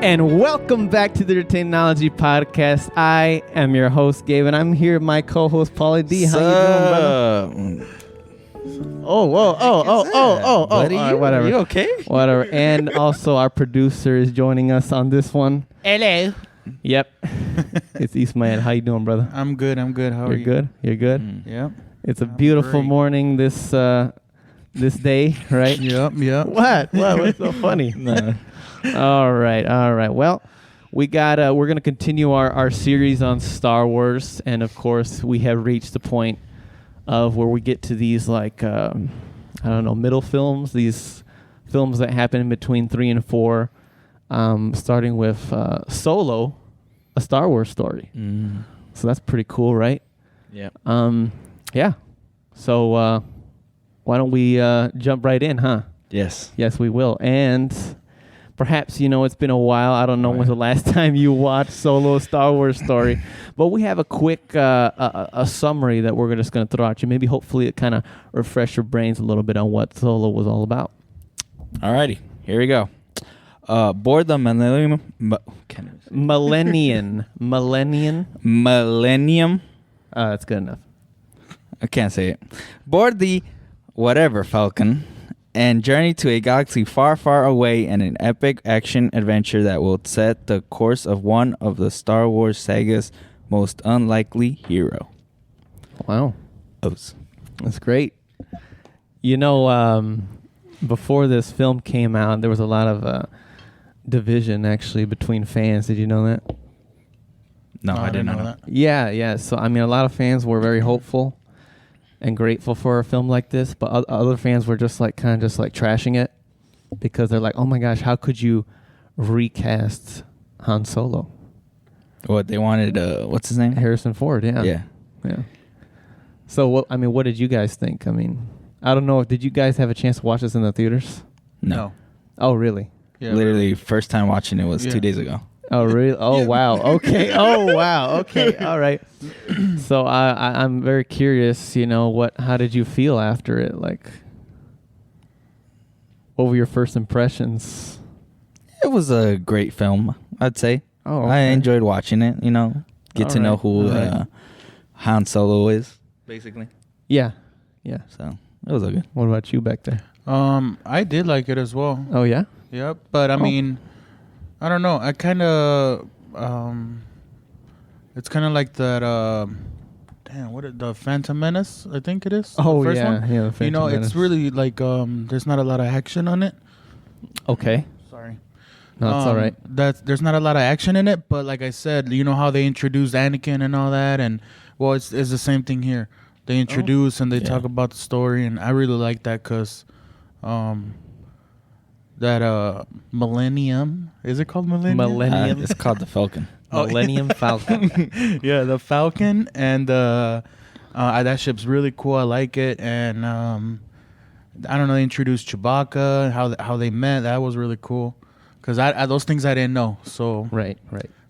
And welcome back to the Entertainology Podcast. I am your host, Gabe, and I'm here with my co-host, Paulo D. How you doing, brother? Buddy, all right, whatever. You okay? Whatever. And also our producer is joining us on this one. Hello. Yep. It's Ismael. How you doing, brother? I'm good. How are you? Good? You're good? Yep. It's a beautiful morning this day, right? Yep. What? What's so funny? No. All right. Well, we're gonna continue our series on Star Wars, and of course, we have reached the point of where we get to these middle films, these films that happen in between 3 and 4, starting with Solo, a Star Wars story. Mm. So that's pretty cool, right? Yeah. Yeah. So why don't we jump right in, huh? Yes. Yes, we will. And perhaps, it's been a while. I don't know when's the last time you watched Solo, a Star Wars story. But we have a quick a summary that we're just going to throw at you. Maybe hopefully it kind of refresh your brains a little bit on what Solo was all about. Alrighty. Here we go. Board the Millennium. Millennium. That's good enough. I can't say it. Board the whatever Falcon and journey to a galaxy far, far away in an epic action adventure that will set the course of one of the Star Wars saga's most unlikely hero. Wow. O's. That's great. Before this film came out, there was a lot of division, actually, between fans. Did you know that? No, I didn't know that. Yeah. So, a lot of fans were very hopeful and grateful for a film like this, but other fans were just trashing it because they're like, "Oh my gosh, how could you recast Han Solo?" What they wanted? What's his name? Harrison Ford. Yeah. Yeah. So, what did you guys think? I don't know. Did you guys have a chance to watch this in the theaters? No. Oh, really? Yeah, Literally, first time watching it was 2 days ago. Oh, really? Oh, wow. Okay. Oh, wow. Okay. All right. So I'm very curious, how did you feel after it? Like, what were your first impressions? It was a great film, I'd say. Oh, okay. I enjoyed watching it, get to know who Han Solo is, basically. Yeah. So, it was all good. What about you back there? I did like it as well. Oh, yeah? Yep. But I don't know. I kind of it's kind of like that the Phantom Menace, I think it is. Oh, the first one. Yeah, the Phantom Menace. It's really like there's not a lot of action on it. Okay. Sorry. No, it's all right. There's not a lot of action in it, but like I said, you know how they introduced Anakin and all that, and it's the same thing here. They introduce and they talk about the story, and I really like that because that Millennium, is it called Millennium? It's called the Falcon. Millennium Falcon. Yeah, the Falcon, and that ship's really cool. I like it, and I don't know. They introduced Chewbacca, how they met. That was really cool, because I those things I didn't know. So Right.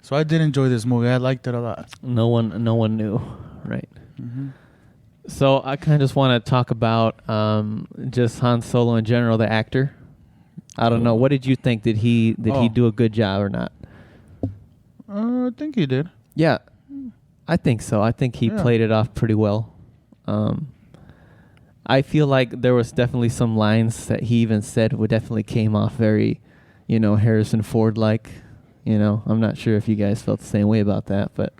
So I did enjoy this movie. I liked it a lot. No one knew, right? Mm-hmm. So I kind of just want to talk about just Han Solo in general, the actor. I don't know. What did you think? Did he do a good job or not? I think he did. Yeah, I think so. I think he played it off pretty well. I feel like there was definitely some lines that he even said would definitely came off very, Harrison Ford-like. I'm not sure if you guys felt the same way about that, but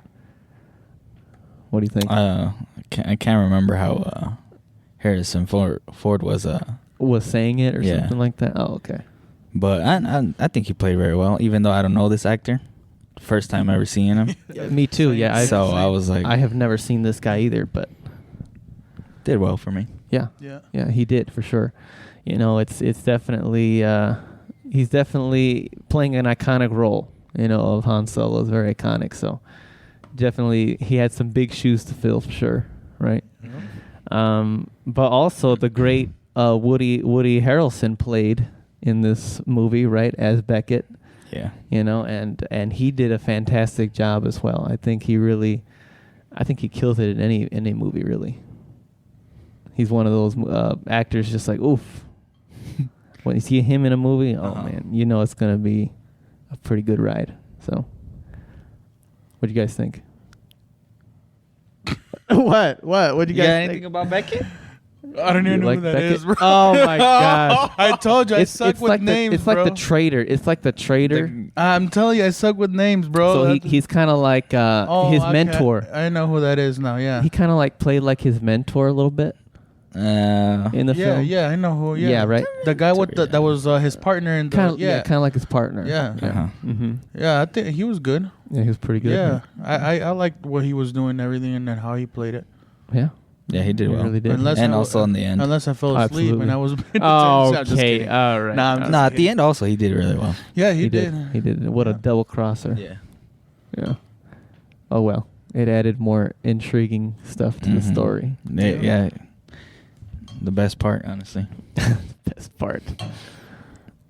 what do you think? I can't remember how Harrison Ford was saying it or something like that. Oh, okay. But I think he played very well, even though I don't know this actor. First time ever seeing him. Me too. Yeah. I was like, I have never seen this guy either, but did well for me. Yeah, he did for sure. It's definitely he's definitely playing an iconic role. Of Han Solo is very iconic. So definitely he had some big shoes to fill for sure, right? Mm-hmm. But also the great Woody Harrelson played in this movie, right, as Beckett. Yeah. And he did a fantastic job as well. I think he kills it in any movie, really. He's one of those actors just like, oof. When you see him in a movie, oh man, it's going to be a pretty good ride. So, what do you guys think? What? What do you guys got think? anything about Beckett? I don't even know like who that Beckett? is, bro. Oh my gosh! I told you I suck with like names, it's bro. like the traitor. It's like the traitor. I'm telling you, I suck with names, bro. So he's kind of like his okay. mentor. I know who that is now. Yeah. He kind of like played like his mentor a little bit in the film. Yeah, I know who. Yeah, right. The guy with that was his partner in the. Kind of like his partner. Yeah. Uh-huh. Mm-hmm. Yeah, I think he was good. Yeah, he was pretty good. Yeah, I liked what he was doing and everything, and then how he played it. Yeah. Yeah, he did He well. really did. And also in the end. Unless I fell asleep Absolutely. and I was. Oh, I'm just okay. kidding. All right. Nah, I'm just No, at kidding. the end also he did really well. Yeah, he He did. He did. What a Yeah. double crosser. Yeah. Yeah. Oh well. It added more intriguing stuff to the Mhm. story. Yeah. The best part, honestly. Best part.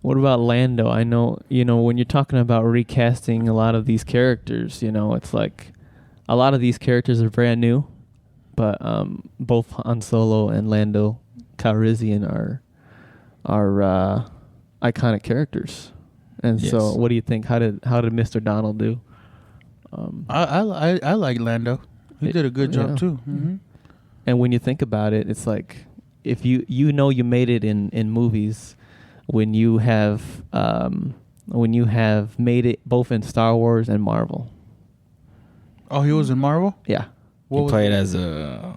What about Lando? I know, when you're talking about recasting a lot of these characters, it's like a lot of these characters are brand new, but both Han Solo and Lando Calrissian are iconic characters. And so, Yes. what do you think? How did Mr. Donald do? I like Lando. He did a good job yeah. too. Mm-hmm. And when you think about it, it's like if you made it in movies when you have made it both in Star Wars and Marvel. Oh, he was in Marvel. Yeah. He played as a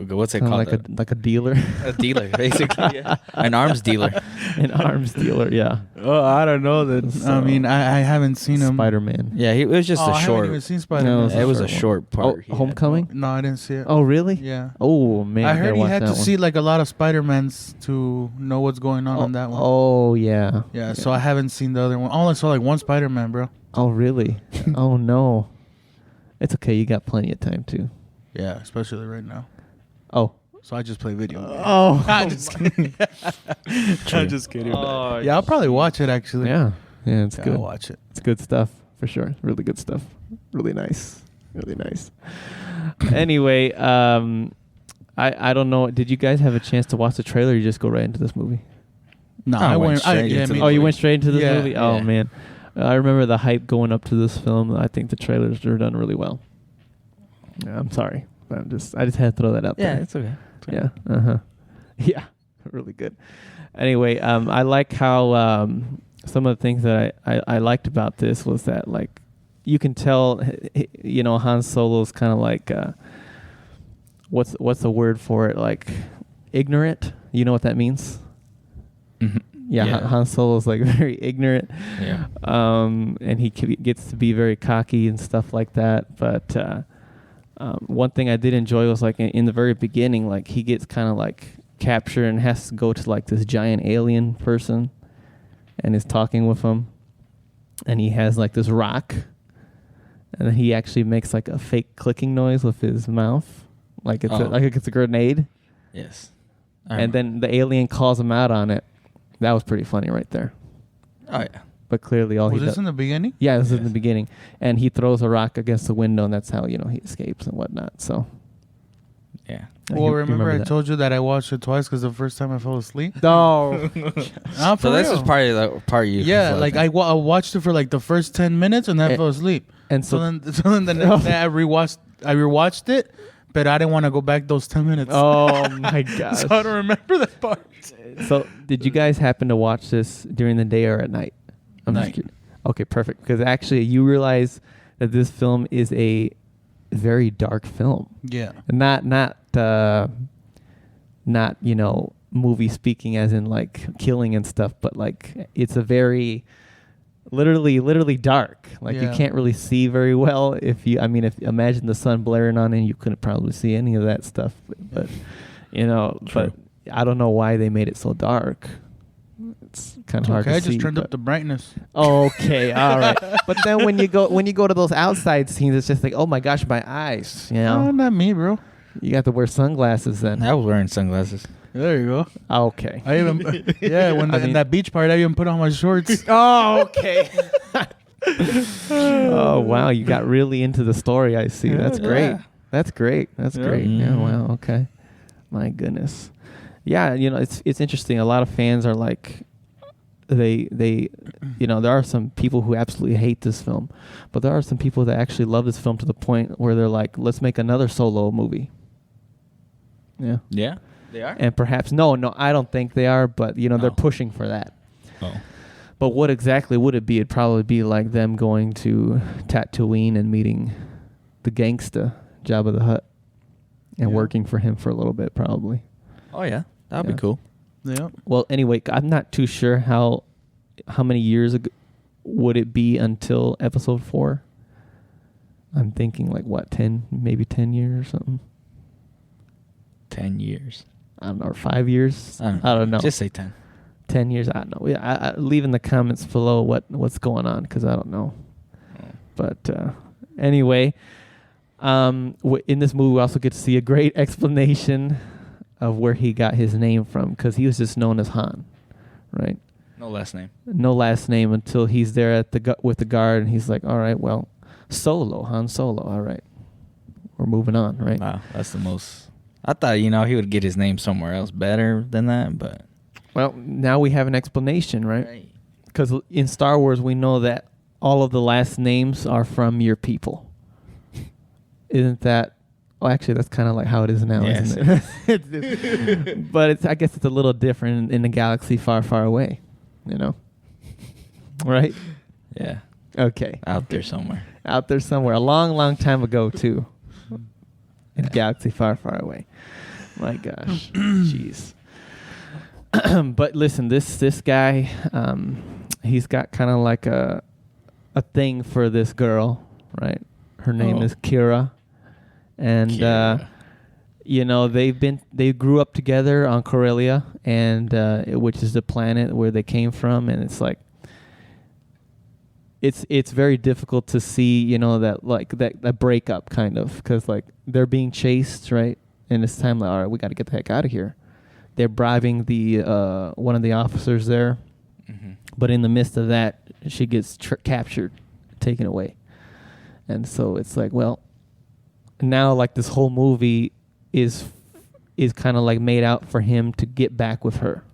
what's it Kinda called? like a dealer. A dealer, basically. Yeah. An arms dealer. An arms dealer, yeah. Oh, I don't know that. So- I mean, I haven't seen him. Spider-Man. Yeah, it was just Oh, a I haven't short. even seen Spider-Man. No, It was a short short part. Oh, he had. Homecoming? No, I didn't see it. Oh, really? Yeah. Oh, man. I gotta heard he watch had that to one. see like a lot of Spider-Mans to know what's going on that one. Oh, yeah. Yeah, so I haven't seen the other one. I only saw like one Spider-Man, bro. Oh, really? Oh, no. It's okay. You got plenty of time, too. Yeah, especially right now. Oh. So I just play video games. Oh. I'm just kidding. I'm just kidding. Oh, Yeah, I'll probably watch it actually. Yeah. Yeah, it's Yeah, good. I'll watch it. It's good stuff, for sure. Really good stuff. Really nice. Really nice. Anyway, I don't know. Did you guys have a chance to watch the trailer or you just go right into this movie? No, I went straight into the Oh, you went straight into this Yeah. movie? Oh, Yeah. man. I remember the hype going up to this film. I think the trailers are done really well. Yeah, I'm sorry. I just had to throw that out Yeah, there. it's okay. Yeah. Uh-huh. Yeah. Really good. Anyway, I like how some of the things that I liked about this was that, like, you can tell, Han Solo's kind of like, what's the word for it? Like, ignorant. You know what that means? Mm-hmm. Yeah. Han Solo's like very ignorant. Yeah. And he gets to be very cocky and stuff like that. But one thing I did enjoy was like in the very beginning, like he gets kind of like captured and has to go to like this giant alien person and is talking with him. And he has like this rock. And then he actually makes like a fake clicking noise with his mouth. Like it's a grenade. Yes. And then the alien calls him out on it. That was pretty funny right there. Oh yeah. But clearly all Was he this does... in the beginning? Yeah, this is in Yes. the beginning. And he throws a rock against the window, and that's how, he escapes and whatnot. So... Yeah. Well, You remember I that. told you that I watched it twice because the first time I fell asleep? No. Nah, for So this real. is probably the part you. Yeah, like I watched it for like the first 10 minutes and then I fell asleep. And So so... then the next day I rewatched it, but I didn't want to go back those 10 minutes. Oh, my gosh. So I don't remember that part. So, did you guys happen to watch this during the day or at night? I'm just Night. curious. Okay, perfect. Because actually, you realize that this film is a very dark film. Yeah. Not movie speaking as in like killing and stuff, but like it's a very literally dark. Like you Yeah. can't really see very well if imagine the sun blaring on and you couldn't probably see any of that stuff. But but I don't know why they made it so dark. It's kind of hard to see. Okay, I just turned but- up the brightness. Okay, all right. But then when you go to those outside scenes, it's just like, oh my gosh, my eyes. No, not me, bro. You got to wear sunglasses then. I was wearing sunglasses. There you go. Okay. I even in that beach part, I even put on my shorts. Oh, okay. Oh wow, you got really into the story. I see. That's great. Yeah. That's great. That's Yeah. great. Yeah. Wow. Okay. My goodness. Yeah. It's interesting. A lot of fans are like they there are some people who absolutely hate this film, but there are some people that actually love this film to the point where they're like, let's make another Solo movie. Yeah. Yeah, they are. And perhaps no, I don't think they are, but they're pushing for that. Oh. But what exactly would it be? It'd probably be like them going to Tatooine and meeting the gangsta Jabba the Hutt and working for him for a little bit, probably. Oh yeah, that'd be cool. Yeah. Well, anyway, I'm not too sure how many years ago would it be until episode 4. I'm thinking like what, 10, maybe 10 years or something. 10 years. I don't know, or 5 years. I don't know. Just say 10. 10 years. I don't know. Yeah, I leave in the comments below what's going on because I don't know. Oh. But anyway, in this movie, we also get to see a great explanation of where he got his name from because he was just known as Han, right? No last name. No last name until he's there at with the guard, and he's like, "All right, well, Solo, Han Solo. All right, we're moving on, right?" Wow, that's the most. I thought he would get his name somewhere else better than that, but. Well, now we have an explanation, right? Because in Star Wars, we know that all of the last names are from your people. Isn't that? Oh, actually, that's kind of like how it is now, isn't it? But I guess it's a little different in a galaxy far, far away. Right? Yeah. Okay. Out there somewhere. Out there somewhere. A long, long time ago, too. In a galaxy far, far away. My gosh. Jeez. But listen, this guy, he's got kind of like a thing for this girl, right? Her name is Kira, and they grew up together on Corellia, and which is the planet where they came from, and it's like it's very difficult to see, that like that breakup kind of because like they're being chased, right? And it's time like, all right, we got to get the heck out of here. They're bribing the one of the officers there, but in the midst of that, she gets captured, taken away, and so it's like, well, now like this whole movie is kind of like made out for him to get back with her.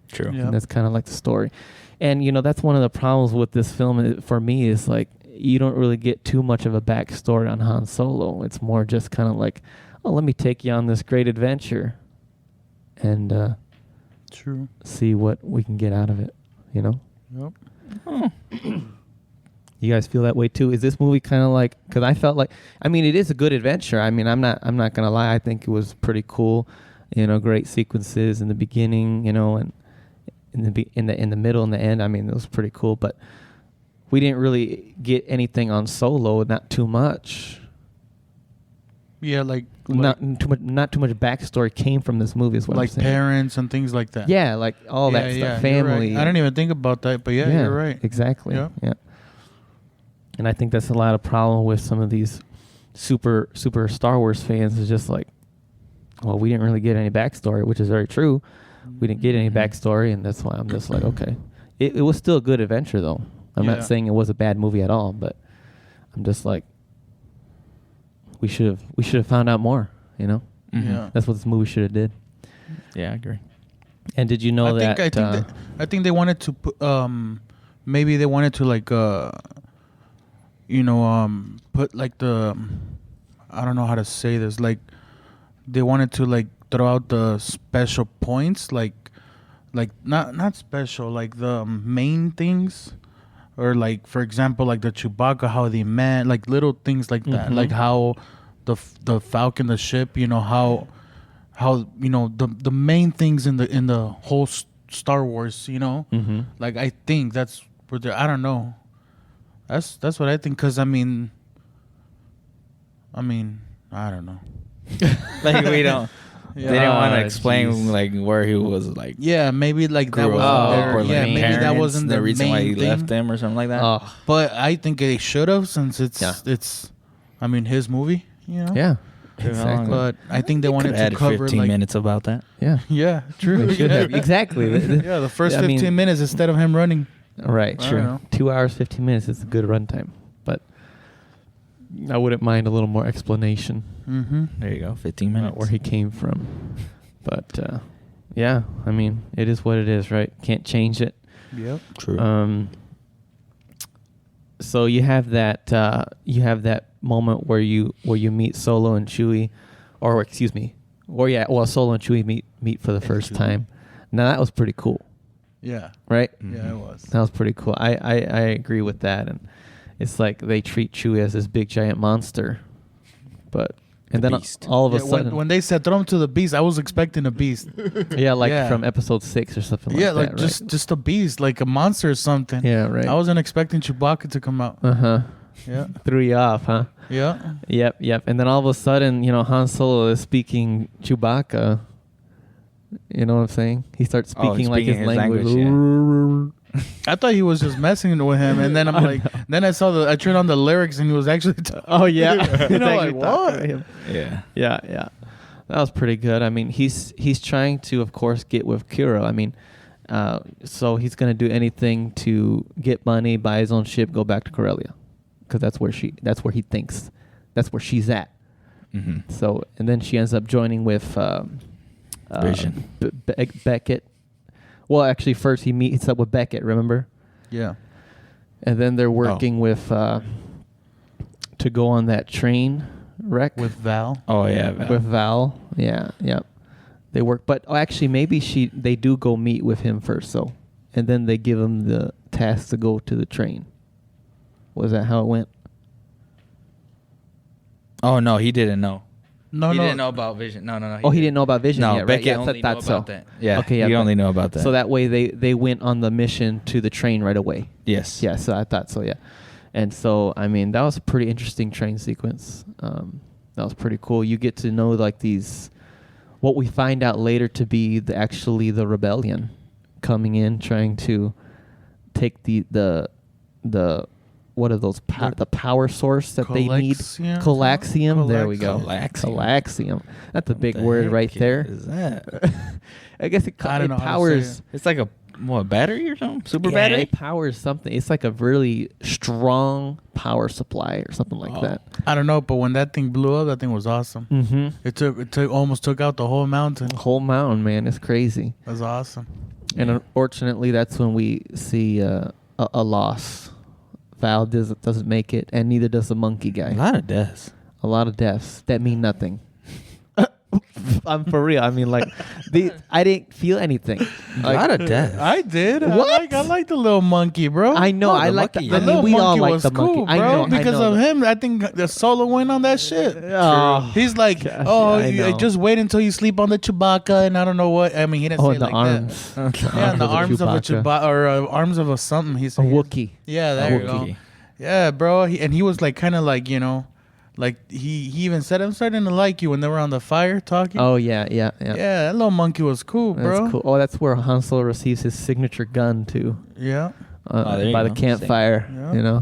True. Yep. And that's kind of like the story, and that's one of the problems with this film for me is like you don't really get too much of a backstory on Han Solo. It's more just kind of like, oh, let me take you on this great adventure. And true. See what we can get out of it, Yep. Oh. You guys feel that way too? Is this movie kind of like? Because I felt like, it is a good adventure. I'm not gonna lie. I think it was pretty cool. Great sequences in the beginning. And in the middle and the end. It was pretty cool. But we didn't really get anything on Solo. Not too much. Yeah, like not too much backstory came from this movie. Is what like I'm saying. Parents and things like that. Yeah, like all that stuff, family. Right. I didn't even think about that, but yeah, you're right. Exactly. Yeah. And I think that's a lot of problem with some of these super Star Wars fans. Is just like, well, we didn't really get any backstory, which is very true. We didn't get any backstory, and that's why I'm just like, okay. It was still a good adventure, though. I'm not saying it was a bad movie at all, but I'm just like, we should have found out more, Yeah. That's what this movie should have did. Yeah, I agree. And did you know I think they wanted to put maybe they wanted to like put like the I don't know how to say this, like they wanted to like throw out the special points like not special, like the main things. Or like, for example, like the Chewbacca, how they met, like little things like that, like how the Falcon, the ship, how the main things in the whole Star Wars, like I think that's what I don't know, that's what I think, because I don't know, like we don't. They didn't want to explain like where he was like. Yeah, maybe like that was maybe that wasn't the reason why he thing. left them or something like that. But I think they should have, since it's his movie. Yeah, exactly. But I think they wanted to cover 15 minutes about that. Yeah, yeah, true. They should have. Exactly. Yeah, the first 15 minutes instead of him running. Right. True. 2 hours 15 minutes is a good runtime, but I wouldn't mind a little more explanation. There you go, 15 minutes. Where he came from. But, yeah, it is what it is, right? Can't change it. Yep. True. So you have that moment where you meet Solo and Chewie, or excuse me, Solo and Chewie meet for the first time. Now that was pretty cool. Yeah. Right? Yeah, it was. That was pretty cool. I agree with that. And it's like they treat Chewie as this big giant monster. And then beast. all of a sudden... When they said throw him to the beast, I was expecting a beast. from episode 6 or something like that. Yeah, like right? just a beast, like a monster or something. Yeah, right. I wasn't expecting Chewbacca to come out. Uh-huh. Yeah. Threw you off, huh? Yeah. Yep. And then all of a sudden, Han Solo is speaking Chewbacca. You know what I'm saying? He starts speaking like his language. I thought he was just messing with him, and then I'm like, then I turned on the lyrics, and he was actually. Oh yeah, you know, like what? Yeah. That was pretty good. I mean, he's trying to, of course, get with Kira. I mean, so he's gonna do anything to get money, buy his own ship, go back to Corellia, because that's where he thinks, that's where she's at. Mm-hmm. So, and then she ends up joining with Vision. Beckett. Well, actually, first he meets up with Beckett, remember? Yeah. And then they're working with to go on that train wreck With Val. Oh yeah, with Val. Yeah, yep. They work, but actually, maybe they do go meet with him first, so, and then they give him the task to go to the train. Was that how it went? Oh no, he didn't know. No, He didn't know about Vision. No. He didn't know about Vision No, yet, right? Beckett Yeah, only thought knew so. about that. Yeah, okay, yeah, he only knew about that. So that way they went on the mission to the train right away. Yes. Yeah, so I thought so, yeah. And so, I mean, that was a pretty interesting train sequence. That was pretty cool. You get to know, like, what we find out later to be actually the rebellion coming in, trying to take the what are those, the power source that they need? Coaxium. There we go. Coaxium. That's a big word right there. Is that? I guess it powers. It's like a battery or something? Super battery? It powers something. It's like a really strong power supply or something like that. I don't know, but when that thing blew up, that thing was awesome. Mm-hmm. It almost took out the whole mountain. Whole mountain, man. It's crazy. It was awesome. And unfortunately, that's when we see a loss. Val doesn't make it, and neither does the monkey guy. A lot of deaths. A lot of deaths that mean nothing. I'm for real. I mean, like, I didn't feel anything. A lot of deaths. I did. What? I like the little monkey, bro. I know. I like the monkey. The little we all monkey like was the monkey. cool, bro. I know, because of him, I think the Solo went on that shit. Oh, He's like, gosh, I know. just wait until you sleep on the Chewbacca, and I don't know what. I mean, he didn't say it the like arms. that. Yeah, the arms of a Chewbacca, or arms of a something. He A said. Wookiee. Yeah, there you go. Wookiee. Yeah, bro. He was like kind of like, like he even said, I'm starting to like you when they were on the fire talking. Oh yeah. Yeah, that little monkey was cool, bro. That's cool. Oh, that's where Han Solo receives his signature gun too. Yeah. By the campfire, Yeah.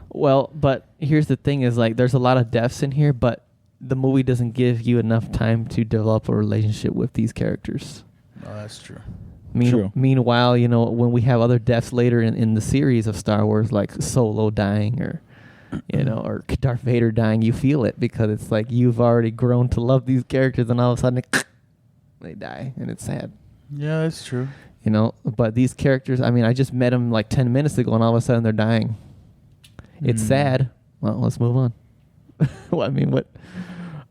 Well, but here's the thing: is like there's a lot of deaths in here, but the movie doesn't give you enough time to develop a relationship with these characters. Oh, that's true. True. Meanwhile, when we have other deaths later in the series of Star Wars, like Solo dying or or Darth Vader dying, you feel it because it's like you've already grown to love these characters, and all of a sudden they die, and it's sad. Yeah, that's true. But these characters, I mean, I just met them like 10 minutes ago, and all of a sudden they're dying. It's sad. Well, let's move on.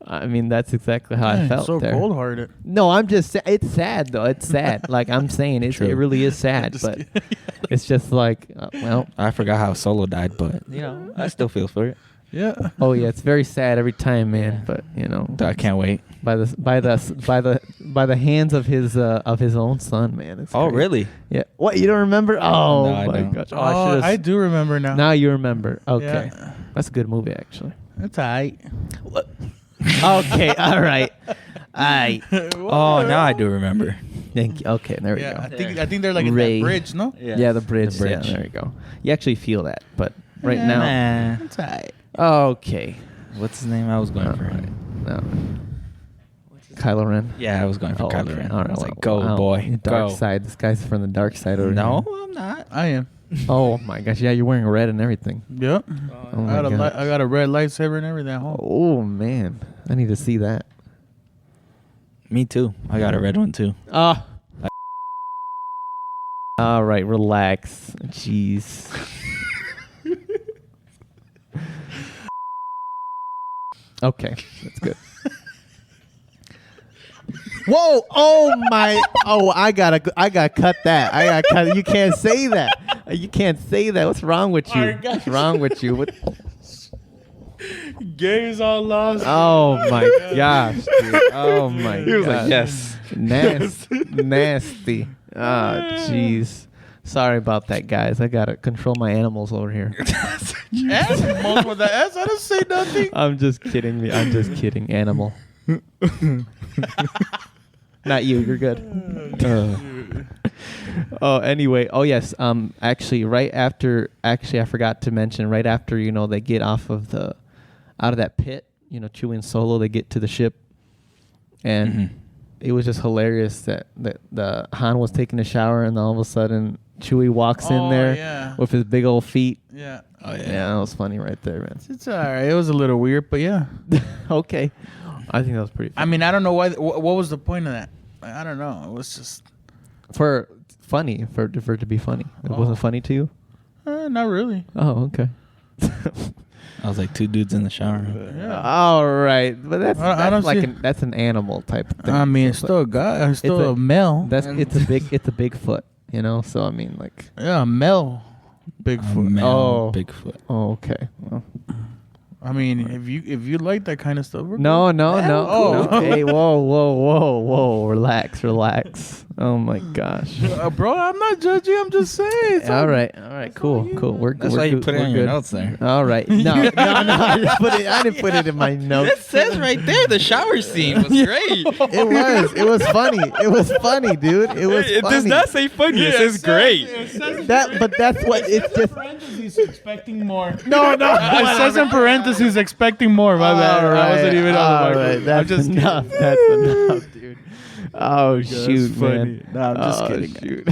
I mean, that's exactly how I felt so there. cold-hearted. No, I'm just it's sad though. It's sad. Like I'm saying, it really is sad. But it's just like, I forgot how Solo died, but I still feel for it. Yeah. Oh yeah, it's very sad every time, man. But I can't wait. by the hands of his own son, man. It's crazy. Really? Yeah. What, you don't remember? Oh No, I my don't. gosh. Oh, I do remember now. Now you remember. Okay. Yeah. That's a good movie, actually. It's alright. Okay. All right. Oh, now I do remember. Thank you. Okay. There we go. I think they're like in Ray. that bridge, no? Yeah, the bridge. The bridge. Yeah, there you go. You actually feel that, but right now. It's alright. Okay. What's his name? I was going for it. No. Kylo Ren. Yeah, I was going for Kylo okay. Ren. All right. I was like, Wow. go, boy. Dark Go. side. This guy's from the dark side over No, here. I'm not. I am. Oh my gosh. Yeah, you're wearing red and everything. Yep. Oh my gosh. I got a red lightsaber and everything at home. Oh man. I need to see that. Me too. I got a red one too. Oh. All right, relax. Jeez. Okay, that's good. Whoa! Oh my! Oh, I gotta cut that. I gotta cut. You can't say that. You can't say that. What's wrong with you? What's wrong with you? What? Gabe's all lost. Oh my gosh! Dude. Oh my god! He was like, yes. Nasty. Oh, jeez. Sorry about that, guys. I gotta control my animals over here. Animals with the S. I didn't say nothing. I'm just kidding. I'm just kidding. Animal. Not you. You're good. Oh, anyway. Oh, yes. Actually, I forgot to mention. Right after they get out of that pit. Chewie and Solo, they get to the ship, and it was just hilarious that the Han was taking a shower, and all of a sudden Chewie walks in there with his big old feet. Yeah. Oh yeah, that was funny right there, man. It's all right. It was a little weird, but yeah. Okay. I think that was pretty funny. I mean, I don't know why. What was the point of that? I don't know. It was just for it to be funny. It wasn't funny to you? Not really. Oh, okay. I was like 2 dudes in the shower. Yeah. All right, but that's an animal type of thing. I mean, it's still a guy. It's still a male. It's a Bigfoot. So I mean, like a male Bigfoot. Bigfoot. Oh, okay. Well. I mean, if you like that kind of stuff, no. Hey, whoa, relax. Oh my gosh, bro, I'm not judging. I'm just saying. All right, cool. That's why you put it in your notes there. All right, no, I didn't put it in my notes. It says right there the shower scene was great. It was funny, dude. It does not say funny. It says great. But that's what it's just. Parentheses expecting more. No. It says in parentheses expecting more. My bad. Right, I wasn't even on the microphone. That's enough. That's enough, dude. Oh shoot, funny. man! No, I'm just kidding. Shoot.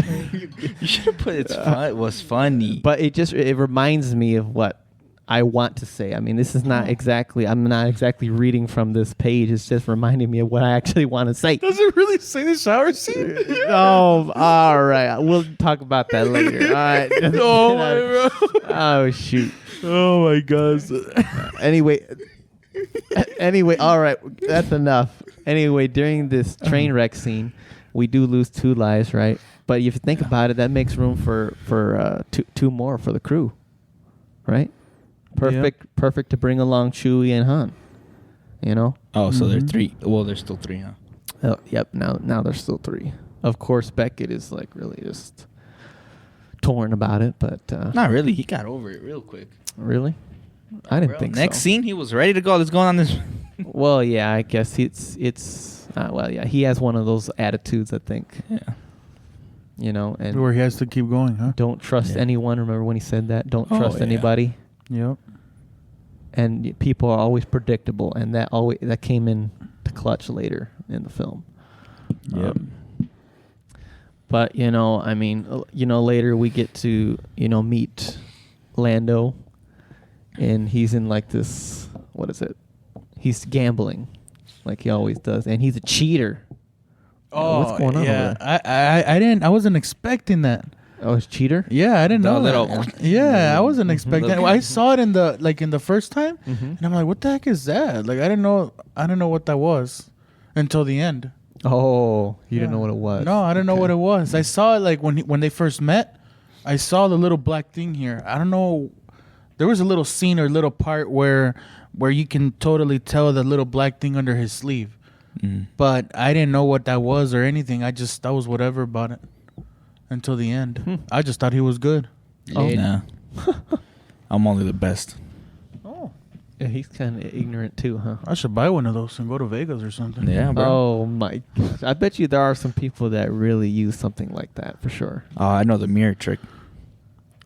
You should have put it was funny. But it reminds me of what I want to say. I mean, this is not exactly. I'm not exactly reading from this page. It's just reminding me of what I actually want to say. Does it really say the shower scene? Oh, all right. We'll talk about that later. All right. Oh my God. Oh shoot. Oh my God. Anyway, all right. That's enough. Anyway, during this train wreck scene, we do lose 2 lives, right? But if you think about it, that makes room for two more for the crew, right? Perfect to bring along Chewie and Han. Oh, so they're 3. Well, there's still 3, huh? Oh, yep. Now there's still 3. Of course, Beckett is like really just torn about it, but not really. He got over it real quick. Really? I didn't think so. Next scene, he was ready to go. Let's go on this. Well, yeah, I guess it's he has one of those attitudes, I think. Yeah. And where he has to keep going, huh? don't trust anyone. Remember when he said that? Don't trust anybody. Yep. And people are always predictable, and that came in to clutch later in the film. Yep. But I mean, later we get to meet Lando, and he's in like this. What is it? He's gambling, like he always does, and he's a cheater. Oh, what's going on? Yeah, over there? I wasn't expecting that. Oh, it's cheater. Yeah, I didn't know that. Yeah, I wasn't expecting. I saw it in the first time, and I'm like, what the heck is that? Like, I didn't know what that was until the end. Oh, you didn't know what it was? No, I didn't know what it was. I saw it like when they first met. I saw the little black thing here. I don't know. There was a little scene or little part where you can totally tell the little black thing under his sleeve. But I didn't know what that was or anything. I was whatever about it until the end. I just thought he was good. Oh, nah. I'm only the best. Oh. Yeah, he's kind of ignorant too, huh? I should buy one of those and go to Vegas or something. Yeah, bro. Oh my gosh. I bet you there are some people that really use something like that for sure. I know the mirror trick.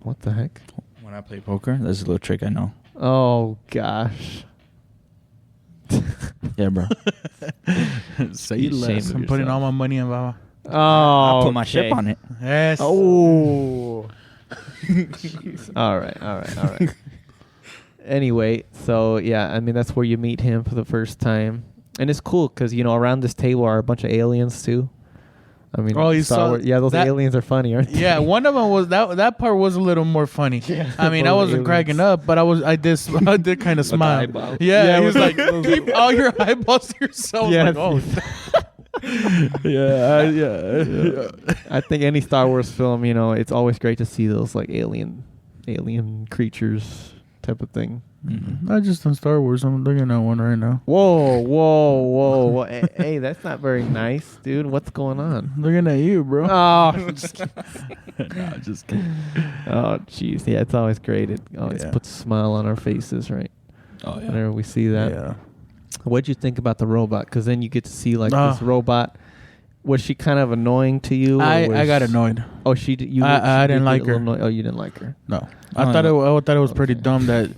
What the heck? When I play poker, there's a little trick I know. Oh gosh. Yeah, bro. Say You less. ashamed I'm of putting yourself. all my money in Baba. Oh, I'll put my ship on it. Yes. Oh. Jeez. All right. Anyway, so yeah, I mean that's where you meet him for the first time, and it's cool because around this table are a bunch of aliens too. I mean, Oh, you Star saw Wars, yeah, those that- aliens are funny, aren't they? Yeah, one of them was that part was a little more funny. Yeah, I mean, I those wasn't aliens. cracking up, but I did kind of the smile. eyeball. Yeah, Yeah, he was with like, those- keep all your eyeballs to yourself. Yes. Like, oh, yeah. I think any Star Wars film, it's always great to see those like alien creatures type of thing. Mm-hmm. Not just on Star Wars. I'm looking at one right now. Whoa. Hey, that's not very nice, dude. What's going on? Looking at you, bro. Oh, I'm just kidding. No, just kidding. Oh, jeez. Yeah, it's always great. It always Yeah. puts a smile on our faces, right? Oh yeah. Whenever we see that. Yeah. What'd you think about the robot? Because then you get to see like Ah. this robot. Was she kind of annoying to you? or I was- got annoyed. Oh, she did. I didn't like her. Oh, you didn't like her. No, Oh, I thought no. I thought it was pretty Okay. dumb that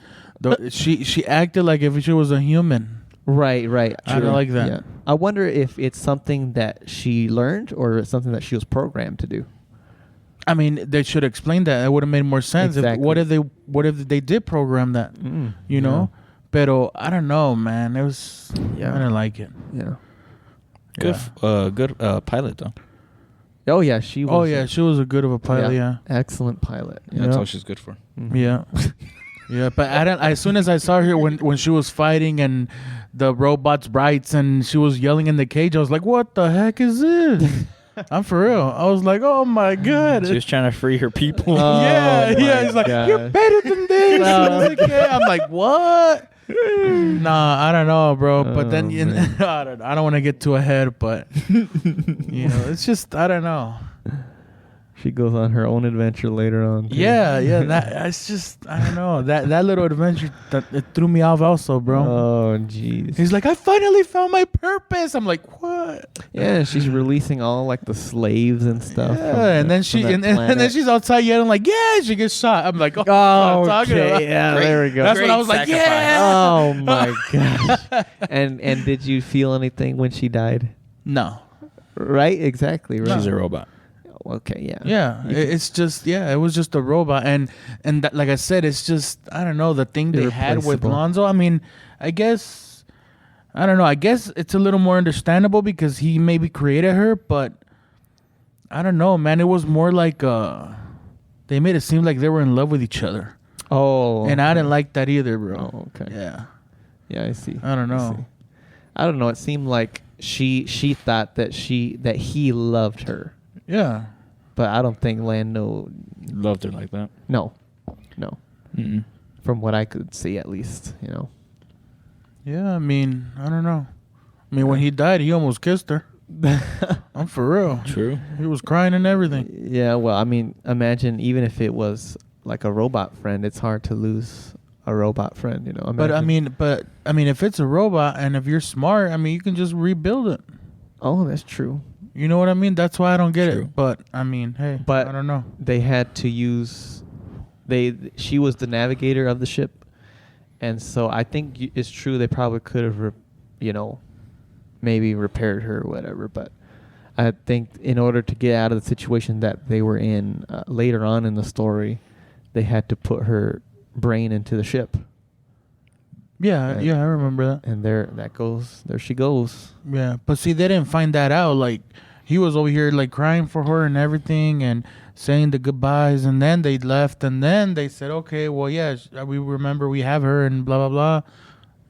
she acted like if she was a human. Right. I don't like that. Yeah. I wonder if it's something that she learned or it's something that she was programmed to do. I mean, they should explain that. It would have made more sense. Exactly. What if they did program that? You know, pero I don't know, man. It was Yeah. I didn't like it. Yeah. Good pilot though. Oh yeah, she was. Oh yeah, she was a good of a pilot. Yeah, Excellent pilot. Yeah. That's Yeah. all she's good for. Mhm. yeah, yeah. But I don't. As soon as I saw her when she was fighting and the robot's rights and she was yelling in the cage, I was like, "What the heck is this?" I'm for real. I was like, "Oh my god." She was trying to free her people. Oh, yeah, my yeah. He's like, "You're gosh. better than this." No. I was like, yeah. I'm like, "What?" Nah, I don't know, bro. But then Oh, man. I don't want to get too ahead, but it's just I don't know. She goes on her own adventure later on. too. Yeah. It's just I don't know that little adventure that it threw me off also, bro. Oh jeez. He's like, I finally found my purpose. I'm like, what? Yeah, she's releasing all like the slaves and stuff. Yeah, from and the- then she from that and then planet. she's outside yelling like, yeah, she gets shot. I'm like, oh, Oh, talking about. okay. Yeah, there we go. That's when I was Great like, sacrifice. yeah. Oh my gosh. And did you feel anything when she died? No. Right? Exactly. Right. She's a robot. Okay. Yeah. Yeah, it's just it was just a robot, and that, like I said, it's just I don't know the thing they had with Irreplaceable. Lonzo. I mean, I guess I don't know. I guess it's a little more understandable because he maybe created her, but I don't know, man. It was more like they made it seem like they were in love with each other, Oh. and I okay. didn't like that either, bro. Oh, okay. Yeah, Yeah, I see. I don't I know. see. I don't know. It seemed like she thought that he loved her, Yeah, but I don't think Lando. Loved her like that. No. Mm-mm. From what I could see, at least, yeah. I mean, I don't know. I mean, when he died, he almost kissed her. I'm for real. True. He was crying and everything. Yeah. Well, I mean, imagine even if it was like a robot friend, it's hard to lose a robot friend. But I Imagine- mean, if it's a robot and if you're smart, I mean, you can just rebuild it. Oh, that's true. You know what I mean? That's why I don't get True. it. But I mean, hey, But- I don't know. They had to use. She was the navigator of the ship, and so I think it's true. They probably could have, maybe repaired her or whatever. But I think in order to get out of the situation that they were in later on in the story, they had to put her brain into the ship, Yeah, Right. yeah, I remember that. and there she goes. Yeah, but see, they didn't find that out. Like, he was over here like crying for her and everything, and saying the goodbyes, and then they left, and then they said, okay, well, yeah, we remember we have her, and blah blah blah,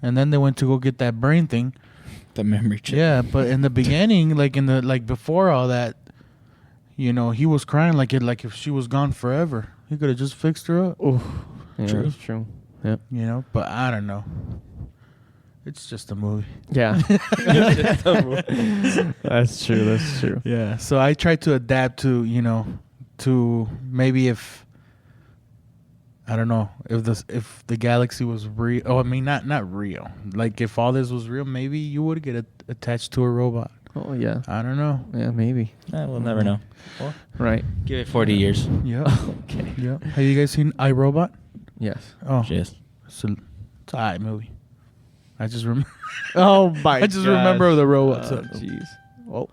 and then they went to go get that brain thing. The memory chip. Yeah, but in the beginning, like before all that, he was crying like if she was gone forever. He could have just fixed her up. Oh, yeah, True. that's true. Yep. But I don't know. It's just a movie. Yeah. That's true. That's true. Yeah. So I tried to adapt to maybe if I don't know if the galaxy was real. Oh, I mean not real. Like if all this was real, maybe you would get attached to a robot. Oh yeah. I don't know. Yeah, maybe. We'll never know. Right. Give it 40 years. Yeah. Okay. Yeah. Have you guys seen iRobot? Yes. Oh, Yes. it's a alright movie. I just remember. Oh my! I just remember the robot. Oh jeez. Oh,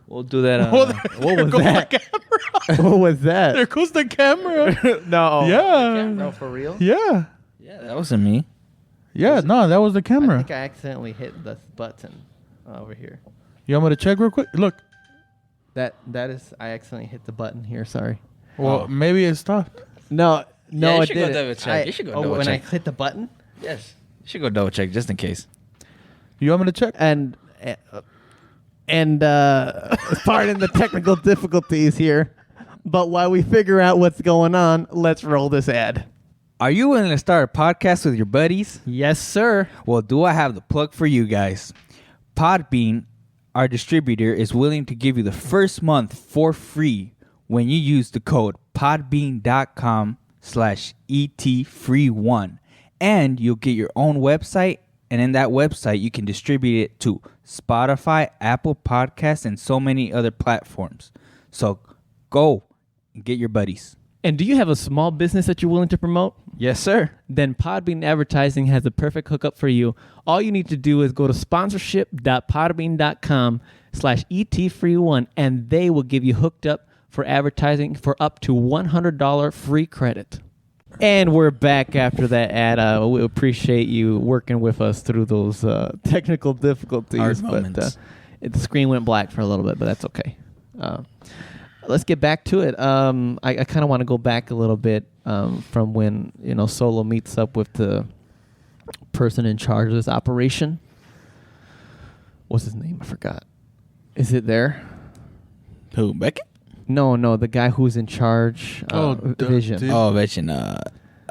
We'll do that. Oh, what was there goes that? the camera. what was that? There goes the camera. No. Yeah. No, for real? Yeah. Yeah, that wasn't me. Yeah. No, that was the I camera. think I accidentally hit the button over here. You want me to check real quick? Look. That is. I accidentally hit the button here. Sorry. Well, maybe it stopped. No, Yeah, you it should go didn't. double check. You should go double when check. I hit the button. Yes. You should go double check just in case. You want me to check? And pardon the technical difficulties here, but while we figure out what's going on, let's roll this ad. Are you willing to start a podcast with your buddies? Yes, sir. Well, do I have the plug for you guys? Podbean, our distributor, is willing to give you the first month for free when you use the code podbean.com/ETFree1. And you'll get your own website, and in that website, you can distribute it to Spotify, Apple Podcasts, and so many other platforms. So go and get your buddies. And do you have a small business that you're willing to promote? Yes, sir. Then Podbean Advertising has the perfect hookup for you. All you need to do is go to sponsorship.podbean.com/ETFree1, and they will give you hooked up for advertising for up to $100 free credit. And we're back after that ad. We appreciate you working with us through those technical difficulties. Hard moments. The screen went black for a little bit, but that's okay. Let's get back to it. I kind of want to go back a little bit from when Solo meets up with the person in charge of this operation. What's his name? I forgot. Is it there? Who, Beckett? No, the guy who's in charge. Vision. Vision.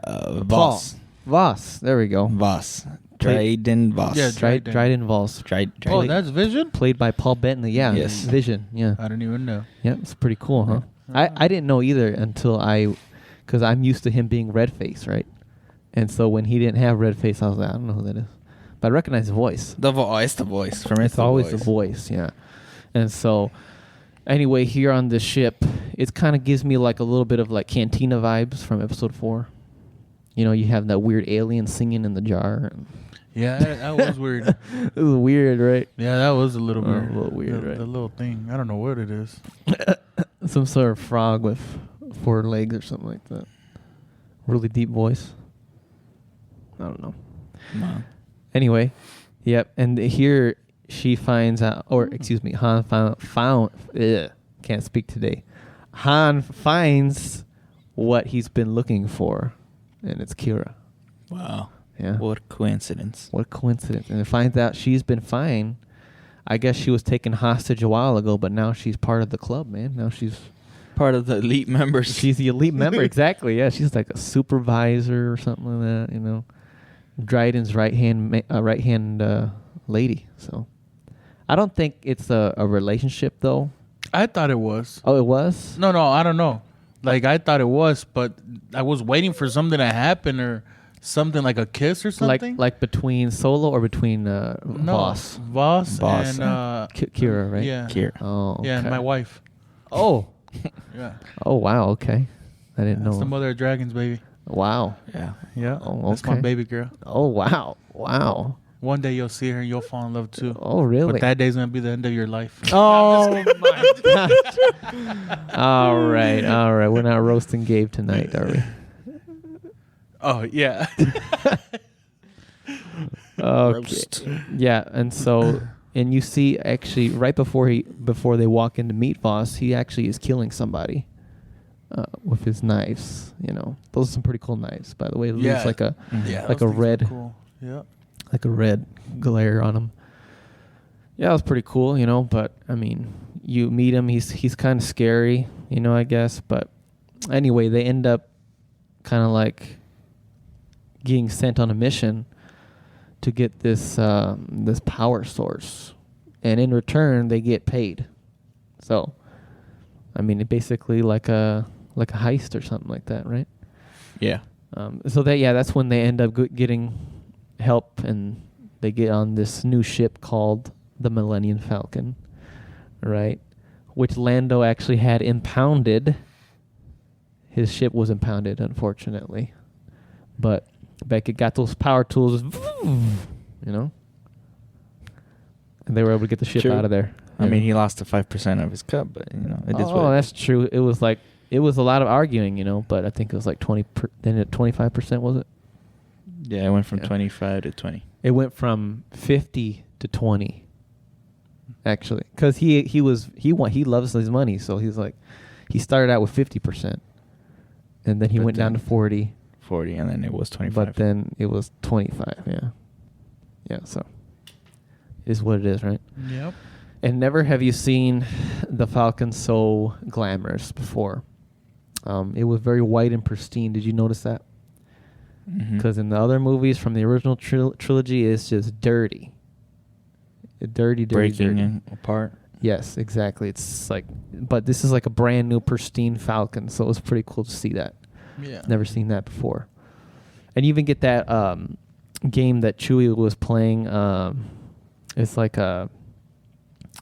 Voss. Voss. There we go. Voss. Dryden Voss. Yeah, Dryden Voss. Oh, that's Vision? Played by Paul Bettany. Yeah. Yes. Vision. Yeah. I didn't even know. Yeah, it's pretty cool, huh? I didn't know either until because I'm used to him being red face, right? And so when he didn't have red face, I was like, I don't know who that is. But I recognize the voice. The voice. For me, It's always the voice, yeah. And so, anyway, here on the ship, it kind of gives me like a little bit of like Cantina vibes from episode 4. You have that weird alien singing in the jar. Yeah, that was weird. It was weird, right? Yeah, that was a little weird. A little weird, right? The little thing. I don't know what it is. Some sort of frog with 4 legs or something like that. Really deep voice. I don't know. Wow. Anyway, yep. And here she finds out, or excuse me, Han can't speak today. Han finds what he's been looking for, and it's Kira. Wow. Yeah. What a coincidence. What a coincidence. And it finds out she's been fine. I guess she was taken hostage a while ago, but now she's part of the club, man. Now she's Part of the elite members. She's the elite member, exactly. Yeah, she's like a supervisor or something like that. Dryden's right hand lady. So, I don't think it's a relationship though. I thought it was. Oh, it was? No, I don't know. Like I thought it was, but I was waiting for something to happen or something like a kiss or something. Like between Solo or between Voss and Kira, right? Yeah. Kira. Oh, okay. Yeah, and my wife. Oh. Yeah. Oh wow. Okay. I didn't know. That's the mother of dragons, baby. Wow. Yeah. Yeah. Oh, That's my okay. baby girl. Oh wow. Wow. One day you'll see her and you'll fall in love too. Oh really? But that day's gonna be the end of your life. Oh my gosh. All right. We're not roasting Gabe tonight, are we? Oh yeah. Roast. Yeah, and so you see actually right before they walk in to meet Voss, he actually is killing somebody with his knives. Those are some pretty cool knives, by the way. It looks like a like a red, cool. Yeah. like a red glare on him. Yeah, it was pretty cool, But I mean, you meet him, he's kind of scary, I guess. But anyway, they end up kind of like getting sent on a mission to get this this power source, and in return they get paid. So, I mean, it basically like a heist or something like that, right? Yeah. That's when they end up getting help, and they get on this new ship called the Millennium Falcon, right? Which Lando actually had impounded. His ship was impounded, unfortunately, but Beckett got those power tools, and they were able to get the ship out of there. I mean, he lost to 5% of his cup, but it is what that's true. It was a lot of arguing, but I think it was like 25%, was it? Yeah, it went from 25 to 20. It went from 50 to 20. actually, because he loves his money, so he's like, he started out with 50%, and then he went down to 40. 40, and then it was 25. But then it was 25. Yeah. So it is what it is, right? Yep. And never have you seen the Falcon so glamorous before. It was very white and pristine. Did you notice that? Because in the other movies from the original trilogy, it's just dirty. Dirty. Breaking apart. Yes, exactly. It's like, but this is like a brand new pristine Falcon, so it was pretty cool to see that. Yeah. Never seen that before. And you even get that game that Chewie was playing. It's like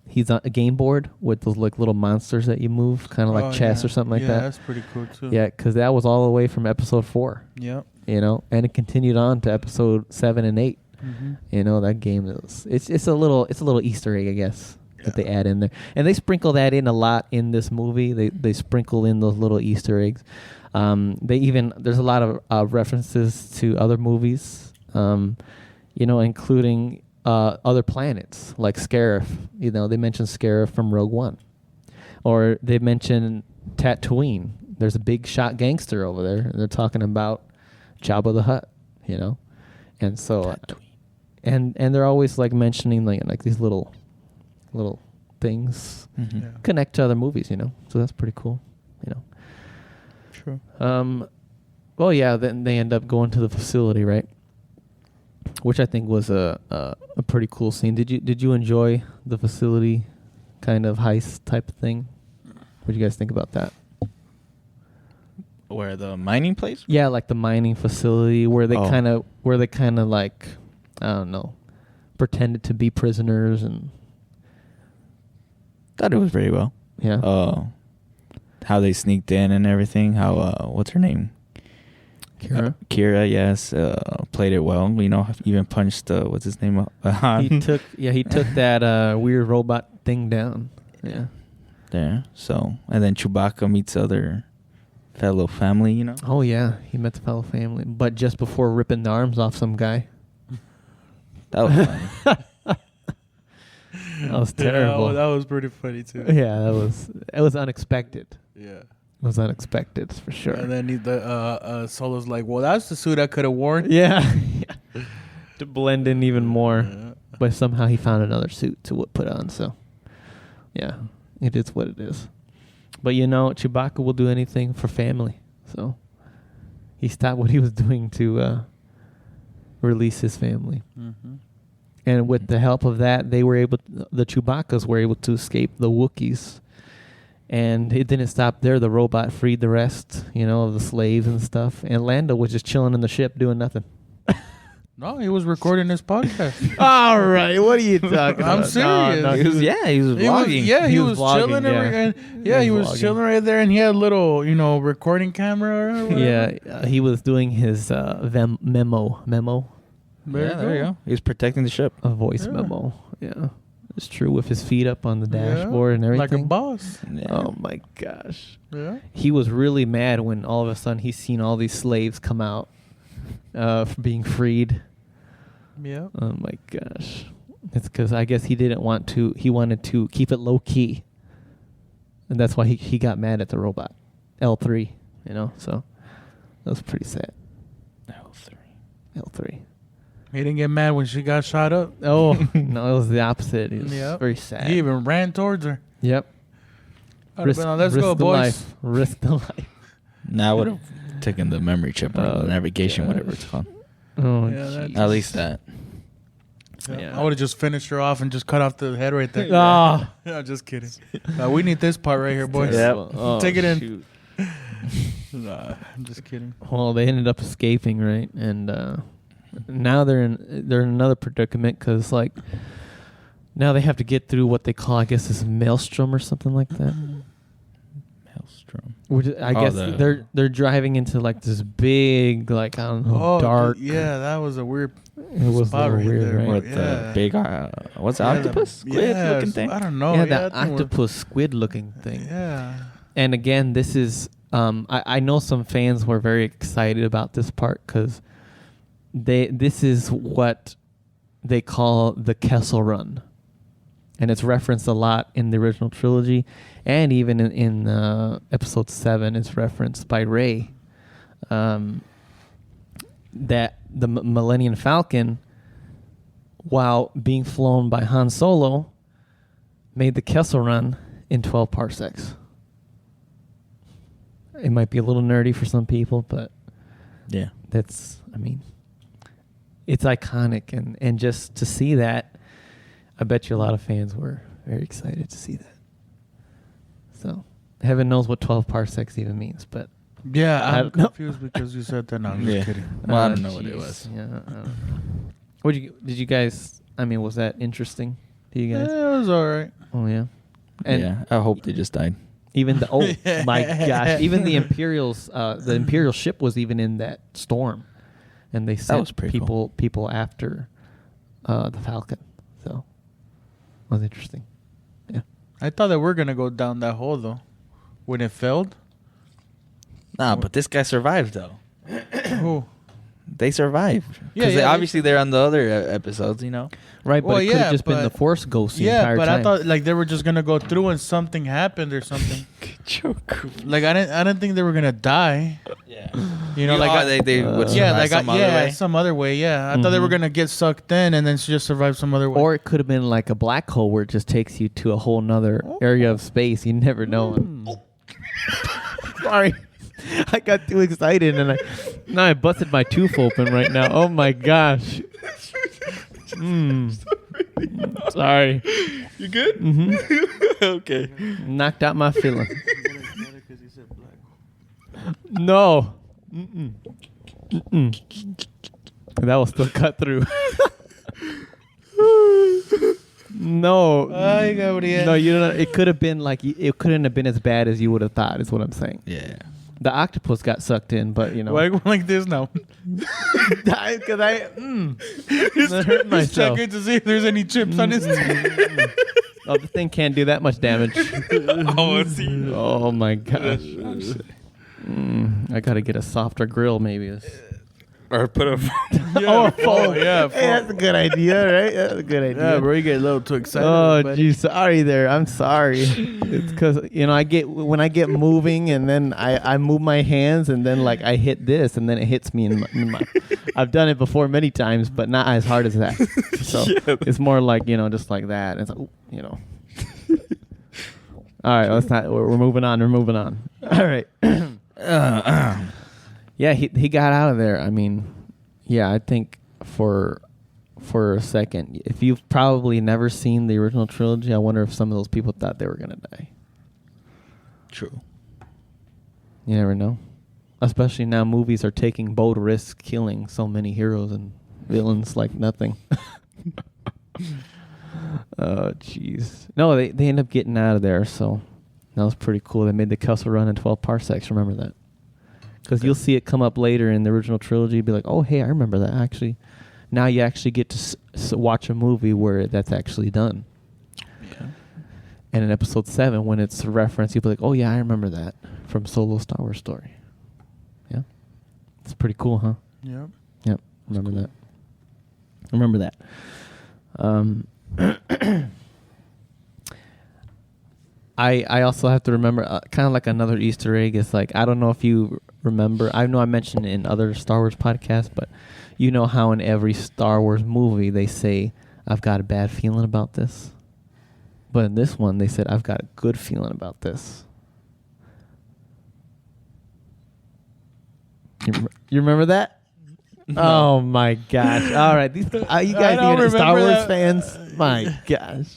he's on a game board with those like little monsters that you move, kind of like chess or something like that. Yeah, that's pretty cool too. Yeah, because that was all the way from episode 4. Yep. And it continued on to episode 7 and 8. Mm-hmm. That game it's a little Easter egg, I guess, that they add in there, and they sprinkle that in a lot in this movie. They sprinkle in those little Easter eggs. There's a lot of references to other movies, including other planets like Scarif. They mention Scarif from Rogue One, or they mention Tatooine. There's a big shot gangster over there, and they're talking about Jabba the Hutt. And so, and they're always like mentioning like these little things connect to other movies. So that's pretty cool. True. Well, yeah. Then they end up going to the facility, right? Which I think was a pretty cool scene. Did you enjoy the facility kind of heist type of thing? What do you guys think about that? Where the mining place? Yeah, like the mining facility where they kind of like, I don't know, pretended to be prisoners and. Thought it was very well. Yeah. How they sneaked in and everything. How what's her name? Kira. Kira, yes, played it well. Even punched what's his name? He took that weird robot thing down. Yeah. There. So, and then Chewbacca meets other fellow family. Oh yeah, he met the fellow family, but just before ripping the arms off some guy. That was funny. That was terrible. Yeah, that was pretty funny too. Yeah, it was unexpected. Yeah. It was unexpected for sure. And then Solo's like, well, that's the suit I could have worn. Yeah. To blend in even more. Yeah. But somehow he found another suit to put on, so yeah, it is what it is. But Chewbacca will do anything for family, so he stopped what he was doing to release his family. Mm-hmm. And with the help of that, the Chewbaccas were able to escape the Wookiees. And it didn't stop there. The robot freed the rest, of the slaves and stuff. And Lando was just chilling in the ship doing nothing. No, he was recording his podcast. All right, what are you talking about? I'm serious. No, he was vlogging. He was was chilling. vlogging, He was chilling right there, and he had a little, recording camera. Or yeah, he was doing his memo. There you go. He was protecting the ship. A voice memo. Yeah, it's true, with his feet up on the dashboard and everything. Like a boss. Yeah. Oh my gosh. Yeah. He was really mad when all of a sudden he's seen all these slaves come out for being freed. Yeah. Oh my gosh. It's because I guess he wanted to keep it low key. And that's why he got mad at the robot. L3, so that was pretty sad. L3. He didn't get mad when she got shot up. Oh, no, it was the opposite. It was very sad. He even ran towards her. Yep. Let's go, boys. Risk the life. Now I would have taken the memory chip or the navigation, whatever it's called. Oh, Yeah, At least that. Yeah. I would have just finished her off and just cut off the head right there. Oh. No, just kidding. We need this part right here, boys. Yep. Oh, Take it in. shoot. Nah, I'm just kidding. Well, they ended up escaping, right? And now they're in another predicament because, now they have to get through what they call, I guess, this maelstrom or something like that. Maelstrom. Which I guess they're driving into this big, I don't know, dark. Yeah, that was a weird. It was a spot little right weird, there. right? With the big, what's the octopus? Squid looking thing? I don't know. Yeah, that octopus squid looking thing. Yeah. And again, this is I know some fans were very excited about this part because this is what they call the Kessel Run. and it's referenced a lot in the original trilogy, and even in episode 7, it's referenced by Rey. That the Millennium Falcon, while being flown by Han Solo, made the Kessel Run in 12 parsecs. It might be a little nerdy for some people, but Yeah. it's iconic, and just to see that, I bet you a lot of fans were very excited to see that. So, heaven knows what 12 parsecs even means, but Yeah, I I'm don't know. confused because you said that. No, I'm just kidding. Well, I don't know what it jeez. was. Yeah, I don't know. Did you guys? I mean, was that interesting to you guys? Yeah, it was all right. Oh yeah, and Yeah, I hope they just died. even the my gosh, even the Imperials, the Imperial ship was even in that storm, and they was sent pretty people after the Falcon. So it was interesting. Yeah. I thought that we're gonna go down that hole though. When it failed, Nah, but this guy survived though. who? They survived. Yeah, Because yeah, obviously they're on the other episodes, you know. Right, but Well, it could have yeah, just been the but- Force ghost the Yeah, entire but time. I thought like they were just gonna go through and something happened or something. Like I didn't think they were gonna die. Yeah. You know, like they would survive yeah, like some other yeah, way. some other way. Yeah, I thought they were Mhm. gonna get sucked in and then just survive some other way. Or it could have been like a black hole where it just takes you to a whole nother area of space. You never know. Sorry. I got too excited and I busted my tooth open right now. Oh my gosh. Sorry. You good? Mm-hmm. Okay. Knocked out my feeling. No. Mm-mm. Mm-mm. That was still cut through. No. Ay, Gabriel. No, you don't. It could have been like it couldn't have been as bad as you would have thought. Is what I'm saying. Yeah. The octopus got sucked in, but you know, Why go like this now? because I hurt He's myself. checking to see if there's any chips on his teeth. Oh, the thing can't do that much damage. Oh my gosh. I gotta get a softer grill, maybe. Or put a. A phone. yeah, Hey, that's a good idea, right? That's a good idea. Yeah, bro, you get a little too excited. Oh, buddy. geez, sorry there. I'm sorry. It's because when I get moving, and then I move my hands, and then like I hit this, and then it hits me in my. I've done it before many times, but not as hard as that. So it's more like just like that. It's like, All right, let's not. We're moving on. We're moving on. All right. Yeah, he got out of there. I mean, yeah, I think for a second, if you've probably never seen the original trilogy, I wonder if some of those people thought they were gonna die. True. You never know. Especially now, movies are taking bold risks, killing so many heroes and villains like nothing. Oh, jeez. No, they end up getting out of there, so that was pretty cool. They made the Kessel Run in 12 parsecs. Remember that? Because you'll see it come up later in the original trilogy. Be like, oh, hey, I remember that. Actually, now you actually get to watch a movie where that's actually done. Yeah. And in episode 7, when it's a reference, you'll be like, oh, yeah, I remember that from Solo Star Wars Story. Yeah. It's pretty cool, huh? Yep. Yep. Remember that. Remember that. I also have to remember kind of like another Easter egg. It's like, I don't know if you remember. I know I mentioned it in other Star Wars podcasts, but you know how in every Star Wars movie they say, I've got a bad feeling about this. But in this one, they said, I've got a good feeling about this. You remember that? No. Oh my gosh! All right, these you guys don't even Star remember Wars that. fans? My gosh!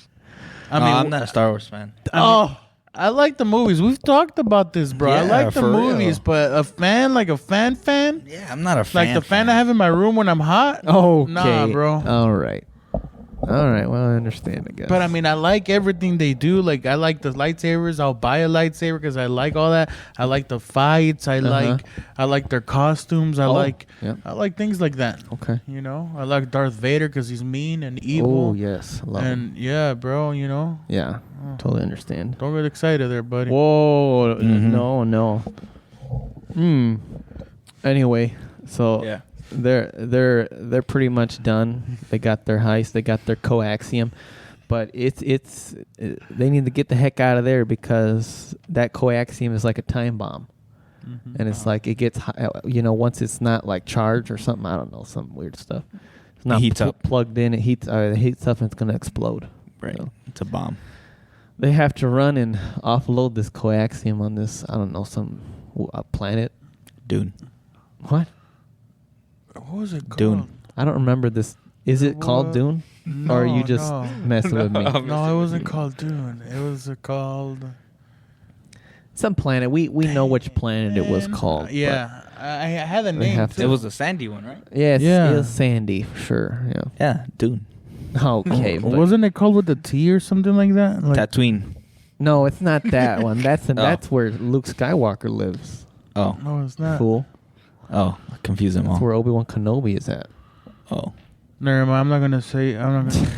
I mean, I'm not a Star Wars fan. I like the movies. We've talked about this, bro. I Yeah, like the for movies, real. but a fan, like a fan, Yeah, I'm not a fan. like the fan I have in my room when I'm hot. Okay. Nah, bro. All right. Well, I understand. I guess. But I mean, I like everything they do. Like, I like the lightsabers. I'll buy a lightsaber because I like all that. I like the fights. I like their costumes. I like things like that. Okay. You know, I like Darth Vader because he's mean and evil. Oh yes, love him. And yeah, bro. You know, Yeah, totally understand. don't get excited there, buddy. Whoa! Mhm. No. Anyway, so Yeah. they're pretty much done. They got their heist. They got their coaxium. But they need to get the heck out of there because that coaxium is like a time bomb. Mm-hmm. And it's like it gets, once it's not like charged or something, I don't know, some weird stuff. It's not heats up. plugged in. It heats up and it's going to explode. Right. So It's a bomb. they have to run and offload this coaxium on this, I don't know, some planet. Dune. What? What was it called? Dune. I don't remember this. Is it called What? Dune? No, Or are you just no. messing with me? No, it wasn't called Dune. It was called... Some planet. We know which planet it was Man. called. Yeah. I had a They name, have too. It was a sandy one, right? But yeah, Yeah. it was sandy for sure. Yeah. Yeah, Dune. Okay. but Wasn't it called with the T or something like that? Like, Tatooine. no, it's not that one. That's Oh. that's where Luke Skywalker lives. Oh. no, it's not. Fool. Oh. I confused them That's all. where Obi-Wan Kenobi is at. Oh. Never mind. I'm not gonna say. I'm not gonna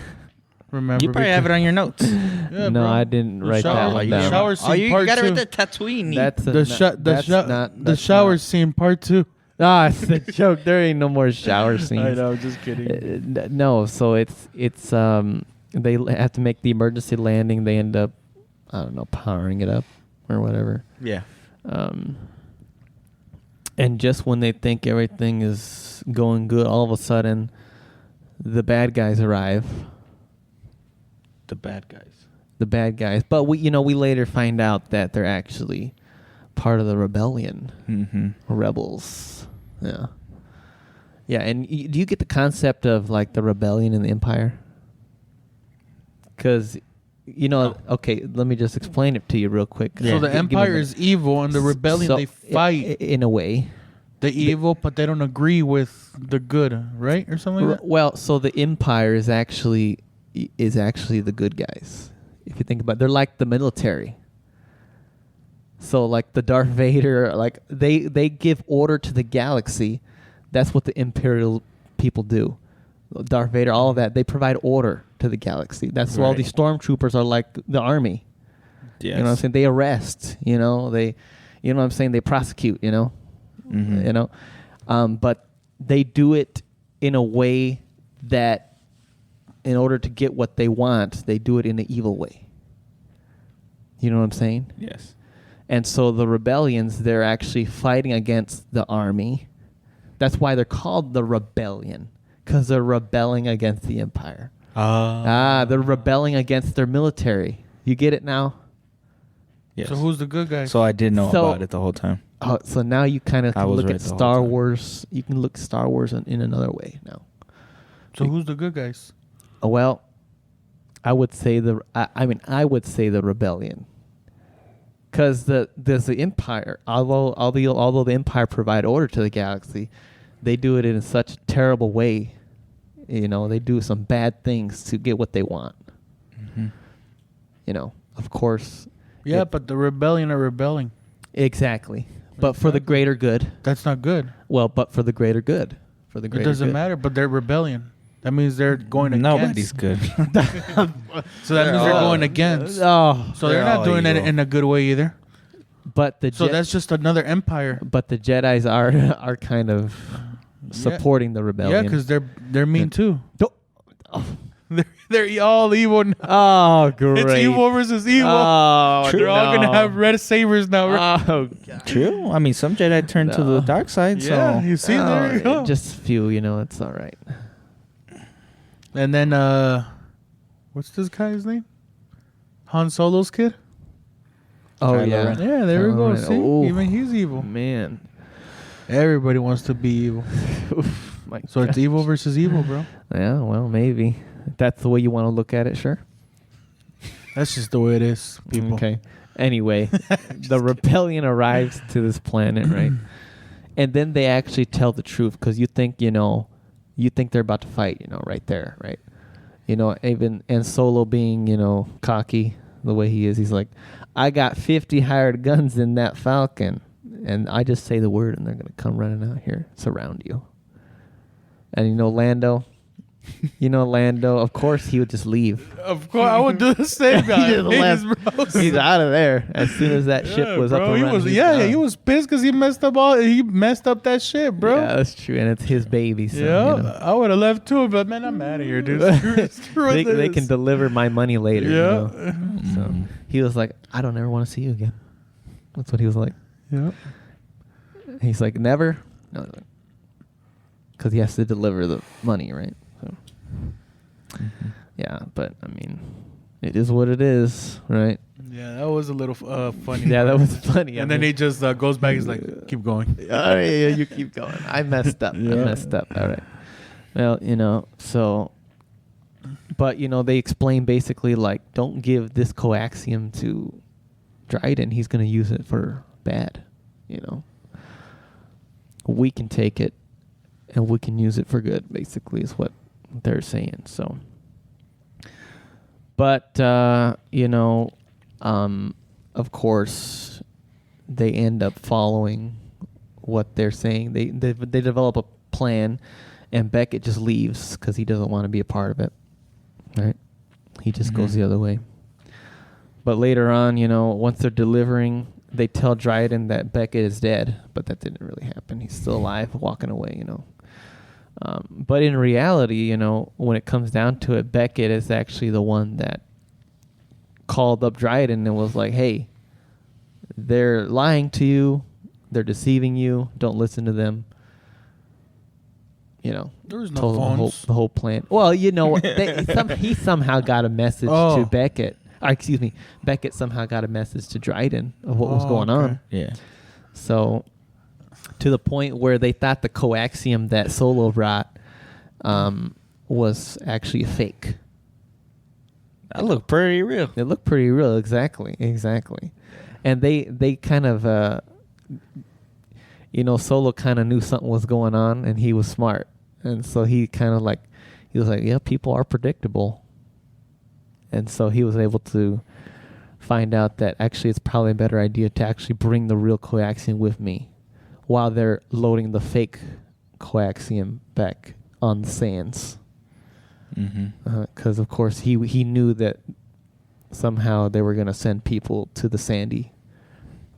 remember. You probably have it on your notes. Yeah, No, bro. I didn't The write shower- that one the down. shower scene Oh, you part got it two. right there. Tatooine. That's The that's shower not- scene part 2. Ah, it's a joke. There ain't no more shower scenes. I know. Just kidding. No, so it's they have to make the emergency landing. They end up, I don't know, powering it up or whatever. Yeah. And just when they think everything is going good, all of a sudden, the bad guys arrive. The bad guys. The bad guys, but we later find out that they're actually part of the rebellion, Mm-hmm. rebels. Yeah, yeah. And do you get the concept of like the rebellion and the empire? Because okay, let me just explain it to you real quick. So the Give me a Empire minute. is evil, and the rebellion So, they fight in a way. the evil, but they don't agree with the good, right, or something like that. Well, so the Empire is actually the good guys. If you think about it, they're like the military. So like the Darth Vader, like they give order to the galaxy. That's what the Imperial people do. Darth Vader, all of that, they provide order to the galaxy. That's why all Right. these stormtroopers are like the army. Yes. You know what I'm saying? They arrest, they what I'm saying? They prosecute, Mhm. But they do it in a way that in order to get what they want, they do it in an evil way. You know what I'm saying? Yes. And so the rebellions, they're actually fighting against the army. That's why they're called the rebellion, because they're rebelling against the empire. They're rebelling against their military. You get it now? Yes. So who's the good guy? So I did know So- about it the whole time. Oh, so now you kind of I can was look right at the whole Star time. Wars. You can look at Star Wars in another way now. So who's the good guys? Well, I would say I would say the rebellion, because there's the empire. Although the empire provide order to the galaxy, they do it in such a terrible way. They do some bad things to get what they want. Mm-hmm. Of course. Yeah, it- but the rebellion are rebelling. Exactly. But for the Exactly. greater good. That's not good. Well, but for the greater good. For the It greater doesn't good. matter. But they're rebellion. That means they're going against. Nobody's good. So that means They're they're all- going against. Oh, So they're They're not all doing it evil. in a good way either. but the So that's just another empire. but the Jedi's are kind of supporting the Yeah, rebellion. because they're mean too. Don't- They're all evil now. Oh, great! It's evil versus evil. Oh, They're all gonna have red sabers now. Right? Oh, God. True. I mean, some Jedi turn to the No. dark side. Yeah, So you see, there you go. Just a few, it's all right. And then what's this guy's name? Han Solo's kid. Oh Kylo yeah, Ren. Yeah, there we Kylo go. Ren. See, Ooh. even he's evil. Man. Everybody wants to be evil. My So it's God. evil versus evil, bro. Yeah, well, maybe if that's the way you want to look at it. Sure. That's just the way it is, people. Okay. Anyway, the rebellion arrives to this planet, right? And then they actually tell the truth, because you think they're about to fight, right there, right? Even and Solo being, cocky the way he is, he's like, I got 50 hired guns in that Falcon, and I just say the word, and they're gonna come running out here, surround you. And Lando, You know, Lando, of course, he would just leave. Of course, I would do the same. He just left. He's out of there as soon as that ship was up and running. He was pissed because he messed up that shit, bro. Yeah, that's true, and it's his baby. So, yeah, you know. I would have left too, but man, I'm out of here, dude. Screw They can deliver my money later. Yeah. You know? So he was like, I don't ever want to see you again. That's what he was like. Yeah. He's like, never? No. Because he has to deliver the money, right? So, yeah, but, I mean, it is what it is, right? Yeah, that was a little funny. Yeah, that was funny. And then he just goes back. He's like, keep going. All right, yeah, you keep going. I messed up. Yeah. I messed up. All right. Well, you know, so... But, you know, they explain basically, like, don't give this coaxium to Dryden. He's going to use it for bad, you know. We can take it, and we can use it for good, basically, is what they're saying. So, but, you know, of course, they end up following what they're saying. They develop a plan, and Beckett just leaves because he doesn't want to be a part of it. Right? He just goes the other way. But later on, you know, once they're delivering, they tell Dryden that Beckett is dead, but that didn't really happen. He's still alive, walking away, you know. But in reality, you know, when it comes down to it, Beckett is actually the one that called up Dryden and was like, hey, they're lying to you. They're deceiving you. Don't listen to them. You know, There was no told phones. the whole plan. Well, you know, he somehow got a message to Beckett. Beckett somehow got a message to Dryden of what was going on. Yeah. So, to the point where they thought the coaxium that Solo brought was actually a fake. That looked pretty real. It looked pretty real, exactly. And they kind of, you know, Solo kind of knew something was going on, and he was smart. And so he kind of like, he was like, yeah, people are predictable. And so he was able to find out that actually it's probably a better idea to actually bring the real coaxium with me while they're loading the fake coaxium back on the sands. Because, of course, he knew that somehow they were going to send people to the sandy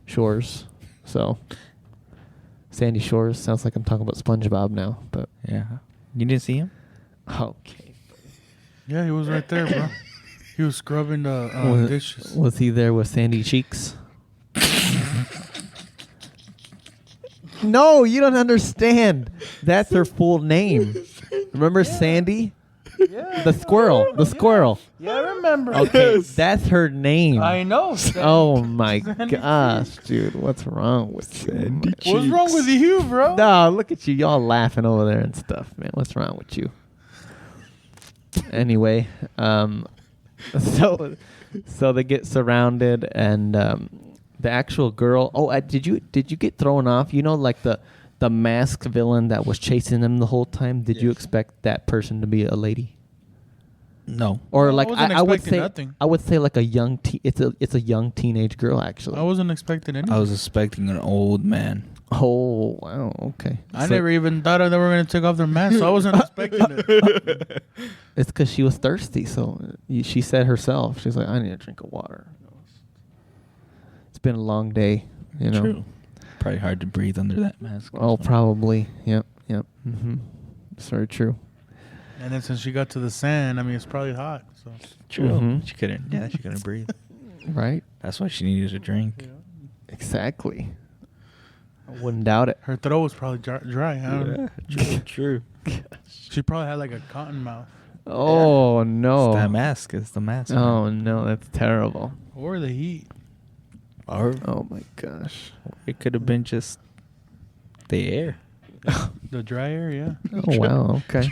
shores. So, sandy shores sounds like I'm talking about SpongeBob now. But Yeah. You didn't see him? Okay. Yeah, he was right there, bro. He was scrubbing the dishes. Was he there with Sandy Cheeks? No, you don't understand. That's her full name. Remember Sandy? Yeah, The squirrel. The squirrel. Yeah, I remember. Okay, that's her name. I know. Oh my Sandy gosh, dude. What's wrong with you? What's wrong with you, bro? No, look at you. Y'all laughing over there and stuff, man. What's wrong with you? Anyway, so they get surrounded, and the actual girl. Oh, did you get thrown off? You know, like the masked villain that was chasing them the whole time. Did you expect that person to be a lady? No. Or No, like I would expecting say, nothing. I would say like a young it's a young teenage girl actually. I wasn't expecting anything. I was expecting an old man. Oh wow, okay. I never even thought they were going to take off their mask, so I wasn't expecting it. It's because she was thirsty, so she said herself. She's like, I need a drink of water. It's been a long day, you know. True. Probably hard to breathe under that mask. Oh, probably. Yep. Mm-hmm. It's very true. And then since she got to the sand, I mean, it's probably hot. So True. Mhm. She couldn't. Yeah, she couldn't breathe. Right? That's why she needed a drink. Exactly. I wouldn't doubt it. her throat was probably dry. I don't know. True. She probably had like a cotton mouth. Oh no. It's that mask. It's the mask. Oh no, that's terrible. Or the heat. Or Oh my gosh. it could have been just the air. The dry air, yeah. Oh wow. Okay.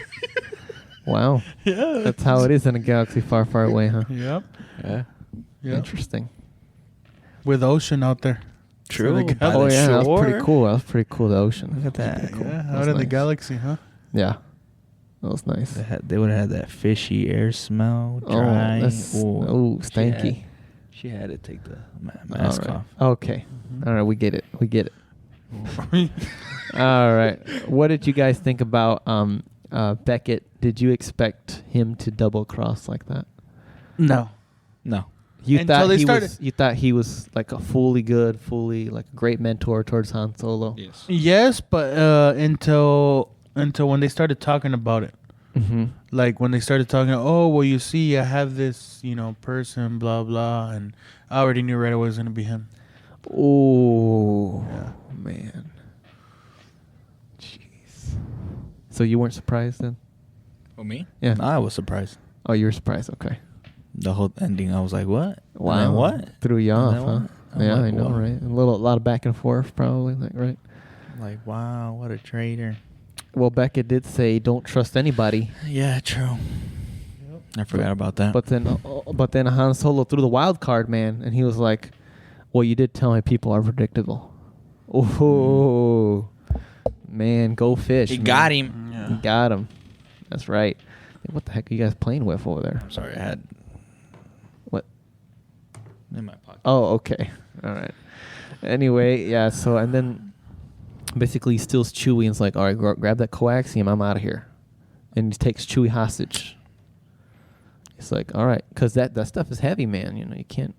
Wow. Yeah. That's how it is in a galaxy far, far away, huh? Yep. Yeah. Yep. Interesting. With ocean out there. True. they got- Oh the yeah, that was shore. pretty cool. That was pretty cool. The ocean. Look at that. Pretty cool. Yeah, That out was in the nice. galaxy, huh? Yeah. That was nice. They would have had that fishy air smell. Oh, Dry. that's Ooh. stanky. She had to take the mask All right. off. Okay. All right, we get it. All right. What did you guys think about Beckett, did you expect him to double cross like that? No. You Until thought they he started- was. You thought he was like a fully like a great mentor towards Han Solo. Yes. Yes, but until when they started talking about it. Mm-hmm. Like when they started talking, oh, well, you see, I have this, person, blah, blah. And I already knew right away it was going to be him. Oh, Yeah. man. Jeez. So you weren't surprised then? Oh, me? Yeah. I was surprised. Oh, you were surprised. Okay. The whole ending, I was like, what? Wow. And then what? Threw you And off, then huh? what? I'm Yeah, like, I know, what? right? A lot of back and forth, probably, like, right? Like, wow, what a traitor. Well, Beckett did say, "Don't trust anybody," Yeah, true. I forgot about that. but then Han Solo threw the wild card, man, and he was like, "Well, you did tell me people are predictable." Oh, man, go fish! he man. got him. Yeah. You got him. That's right. What the heck are you guys playing with over there? I'm sorry, I had What? in my pocket. Oh, okay. All right. Anyway, yeah. So and then basically he steals Chewie and's like, "All right, grab that coaxium. I'm out of here." And he takes Chewie hostage. It's like, all right, because that stuff is heavy, man. You can't.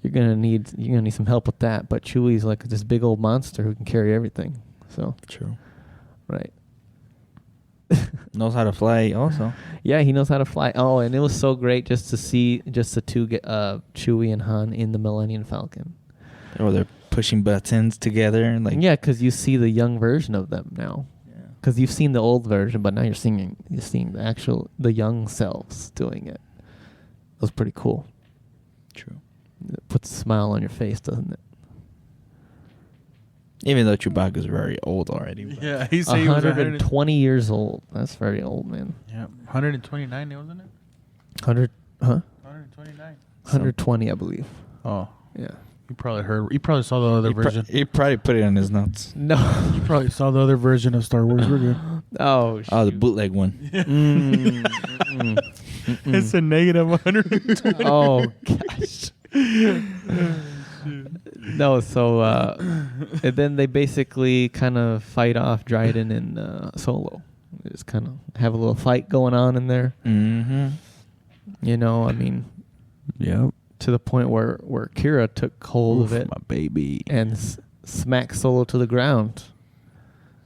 You're gonna need some help with that. But Chewie's like this big old monster who can carry everything. So True. right. Knows how to fly also. Yeah, he knows how to fly. Oh, and it was so great just to see just the two Chewie and Han in the Millennium Falcon. Or they're pushing buttons together. Like Yeah, because you see the young version of them now. Yeah. Because you've seen the old version, but now you're seeing the young selves doing it. It was pretty cool. True. It puts a smile on your face, doesn't it? Even though Chewbacca's very old already. But Yeah, he said he was 120 years old. That's very old, man. Yeah, 129, wasn't it? 100, huh? 129. 120, I believe. Oh, Yeah. you probably saw the other version. He probably put it on his notes. No. You probably saw the other version of Star Wars. We're good. Oh, Oh, the shoot. bootleg one. It's a negative 120. Oh, gosh. No, so and then they basically kind of fight off Dryden and Solo. They just kind of have a little fight going on in there. Mm-hmm. I mean, Yep. to the point where Kira took hold of it my baby. and smacked Solo to the ground.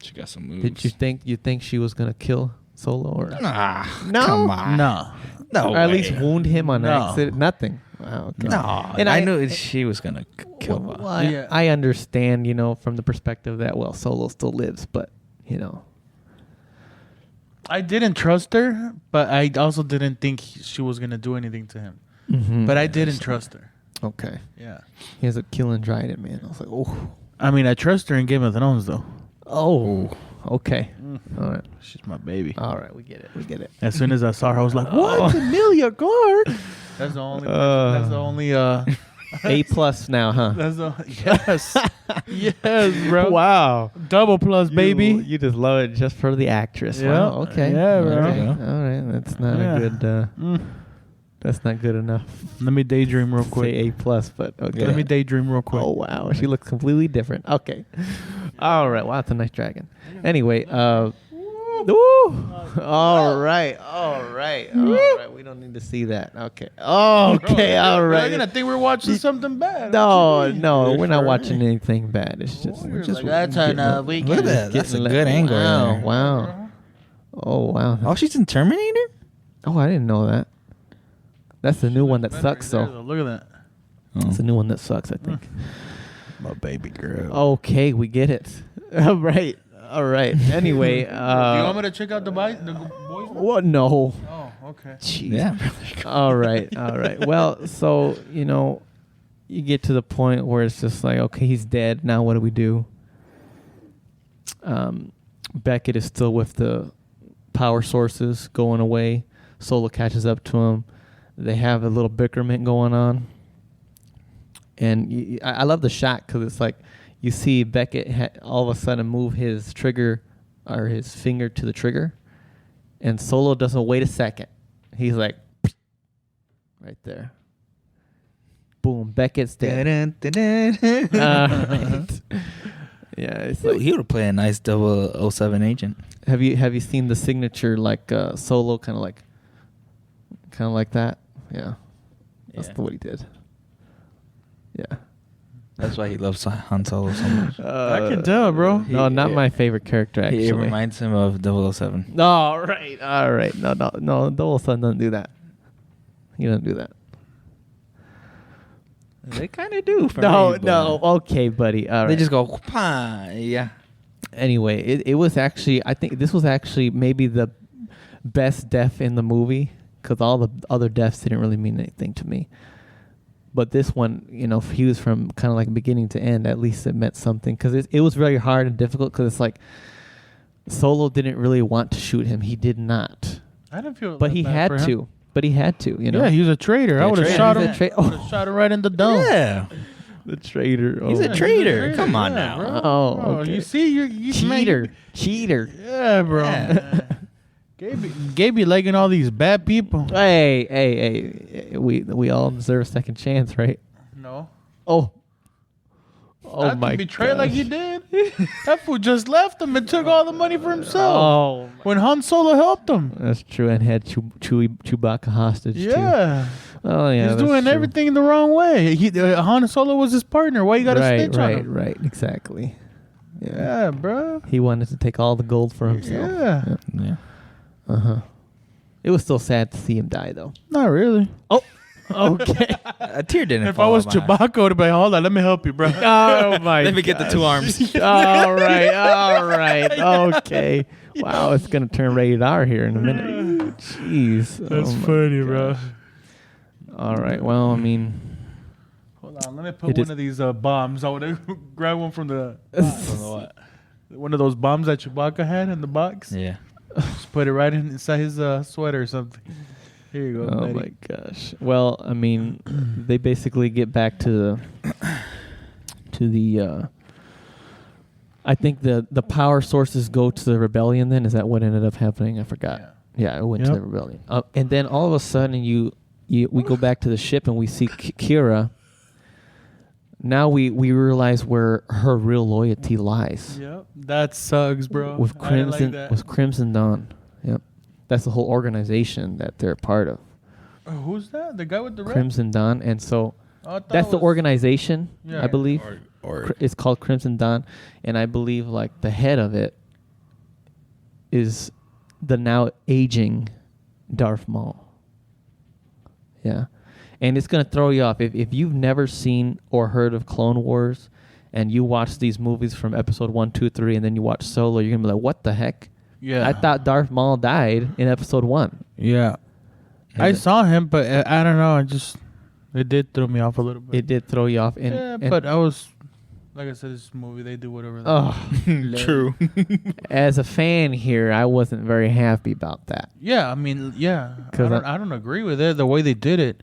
She got some moves. Did you think she was gonna kill Solo or Nah. No? Come on. No. No. or at way. least wound him on No. accident? Nothing. Wow. Okay. No. And I I- knew she was gonna kill Well, him. Yeah. I understand, from the perspective that Solo still lives, but I didn't trust her, but I also didn't think she was gonna do anything to him. Mhm. But I didn't trust her. Okay. Yeah. He ends up killing Dryden, man. I was like, oh. I mean, I trust her in Game of Thrones, though. Oh. Okay. All right. She's my baby. All right. We get it. As soon as I saw her, I was like, Oh. "What, Emilia Clarke?" That's the only. That's the only. A+ now, huh? That's the yes, yes, bro. Wow. Double plus, baby. You just love it just for the actress. Yeah. Wow. Okay. Yeah, bro. Okay. All right. That's not Yeah. a good. Mm. That's not good enough. Let me daydream real quick. Say A+, but okay. Let me daydream real quick. Oh wow, she looks completely different. Okay. All right. Wow, that's a nice dragon. Anyway, woo. All right. We don't need to see that. Okay. Okay. All They're right. gonna think we're watching something bad. No, we're not watching anything bad. It's just we're just that's on getting- weekend. Look at that. That's a getting good angle. Wow. There. Wow. Oh wow. Oh, she's in Terminator? Oh, I didn't know that. That's the new one that sucks, though. Look at that. It's the new one that sucks, I think. My baby girl. Okay, we get it. All right. Anyway, Do you want me to check out the boys? what? No. Oh, okay. Jeez. Yeah. All right. Well, so, you get to the point where it's just like, okay, he's dead. Now what do we do? Beckett is still with the power sources going away. Solo catches up to him. They have a little bickerment going on. And I love the shot because it's like you see Beckett all of a sudden move his trigger or his finger to the trigger. And Solo doesn't wait a second. He's like, right there. Boom, Beckett's dead. Right. Yeah, it's He like, would play a nice 007 agent. have you seen the signature like Solo kind of like that? Yeah, that's Yeah. what he did. Yeah. That's why he loves Han Solo so much. I can tell, bro. No, not my favorite character actually. He reminds him of 007. No, all right. No. Dawson doesn't do that. He doesn't do that. They kind of do. For No. me, but Okay, buddy. All right. They just go, "Pah," yeah. Anyway, it was actually, I think this was actually maybe the best death in the movie because all the other deaths didn't really mean anything to me. But this one, he was from kind of like beginning to end. At least it meant something because it was very hard and difficult because it's like Solo didn't really want to shoot him. He did not. I didn't feel But that he bad had for him. to. But he had to, Yeah, he was a traitor. I would have traitor. shot He's him. a tra- I would have shot him right in the dome. Yeah. The traitor. He's Oh. a traitor. Come on Yeah, now. bro. Oh, Bro, okay. you see, you Cheater. Yeah, bro. Yeah. Gabe be liking all these bad people. Hey. We all deserve a second chance, right? No. Oh Not my to betray gosh. like you did. That fool just left him and took all the money for himself. Oh, When Han Solo helped him. that's true. And had Chewbacca hostage too. Yeah. Oh yeah. He's that's doing true. everything the wrong way. Han Solo was his partner. Why you got to snitch on him? Right. Exactly. Yeah, bro. He wanted to take all the gold for himself. Yeah. Yeah. It was still sad to see him die, though. Not really. Oh, okay. A tear didn't If I fall was out my eye. Chewbacca, I would be like, hold on, let me help you, bro. Oh my! Let me get the 2 arms. All right. Okay. Wow, it's gonna turn rated R here in a minute. Jeez. That's Oh my funny, bro. gosh. All right. Well, I mean, Hold on, let me put It one is- of these bombs. I want to grab one from the What? one of those bombs that Chewbacca had in the box. Yeah. Just put it right inside his sweater or something. Here you go. oh buddy. my gosh. Well, I mean, they basically get back to the. I think the power sources go to the rebellion. Then is that what ended up happening? I forgot. Yeah, it went to Yep. the rebellion. And then all of a sudden, we go back to the ship and we see Kira. Now we realize where her real loyalty lies. Yep, that sucks, bro. With I didn't Crimson, like that. with Crimson Dawn. Yep, that's the whole organization that they're part of. Who's that? The guy with the red? Crimson Dawn, and so Oh, I thought that's it the was- organization, Yeah. I believe. Or It's called Crimson Dawn, and I believe like the head of it is the now aging Darth Maul. Yeah, and it's gonna throw you off if you've never seen or heard of Clone Wars, and you watch these movies from Episode 1, 2, 3, and then you watch Solo. You're gonna be like, "What the heck?" Yeah. I thought Darth Maul died in Episode 1. Yeah. I saw him, but I don't know. It did throw me off a little bit. It did throw you off, Yeah, and but I was, like I said, this movie, they do whatever they oh, True. as a fan here, I wasn't very happy about that. Yeah, I mean, yeah. 'Cause I don't agree with it, the way they did it.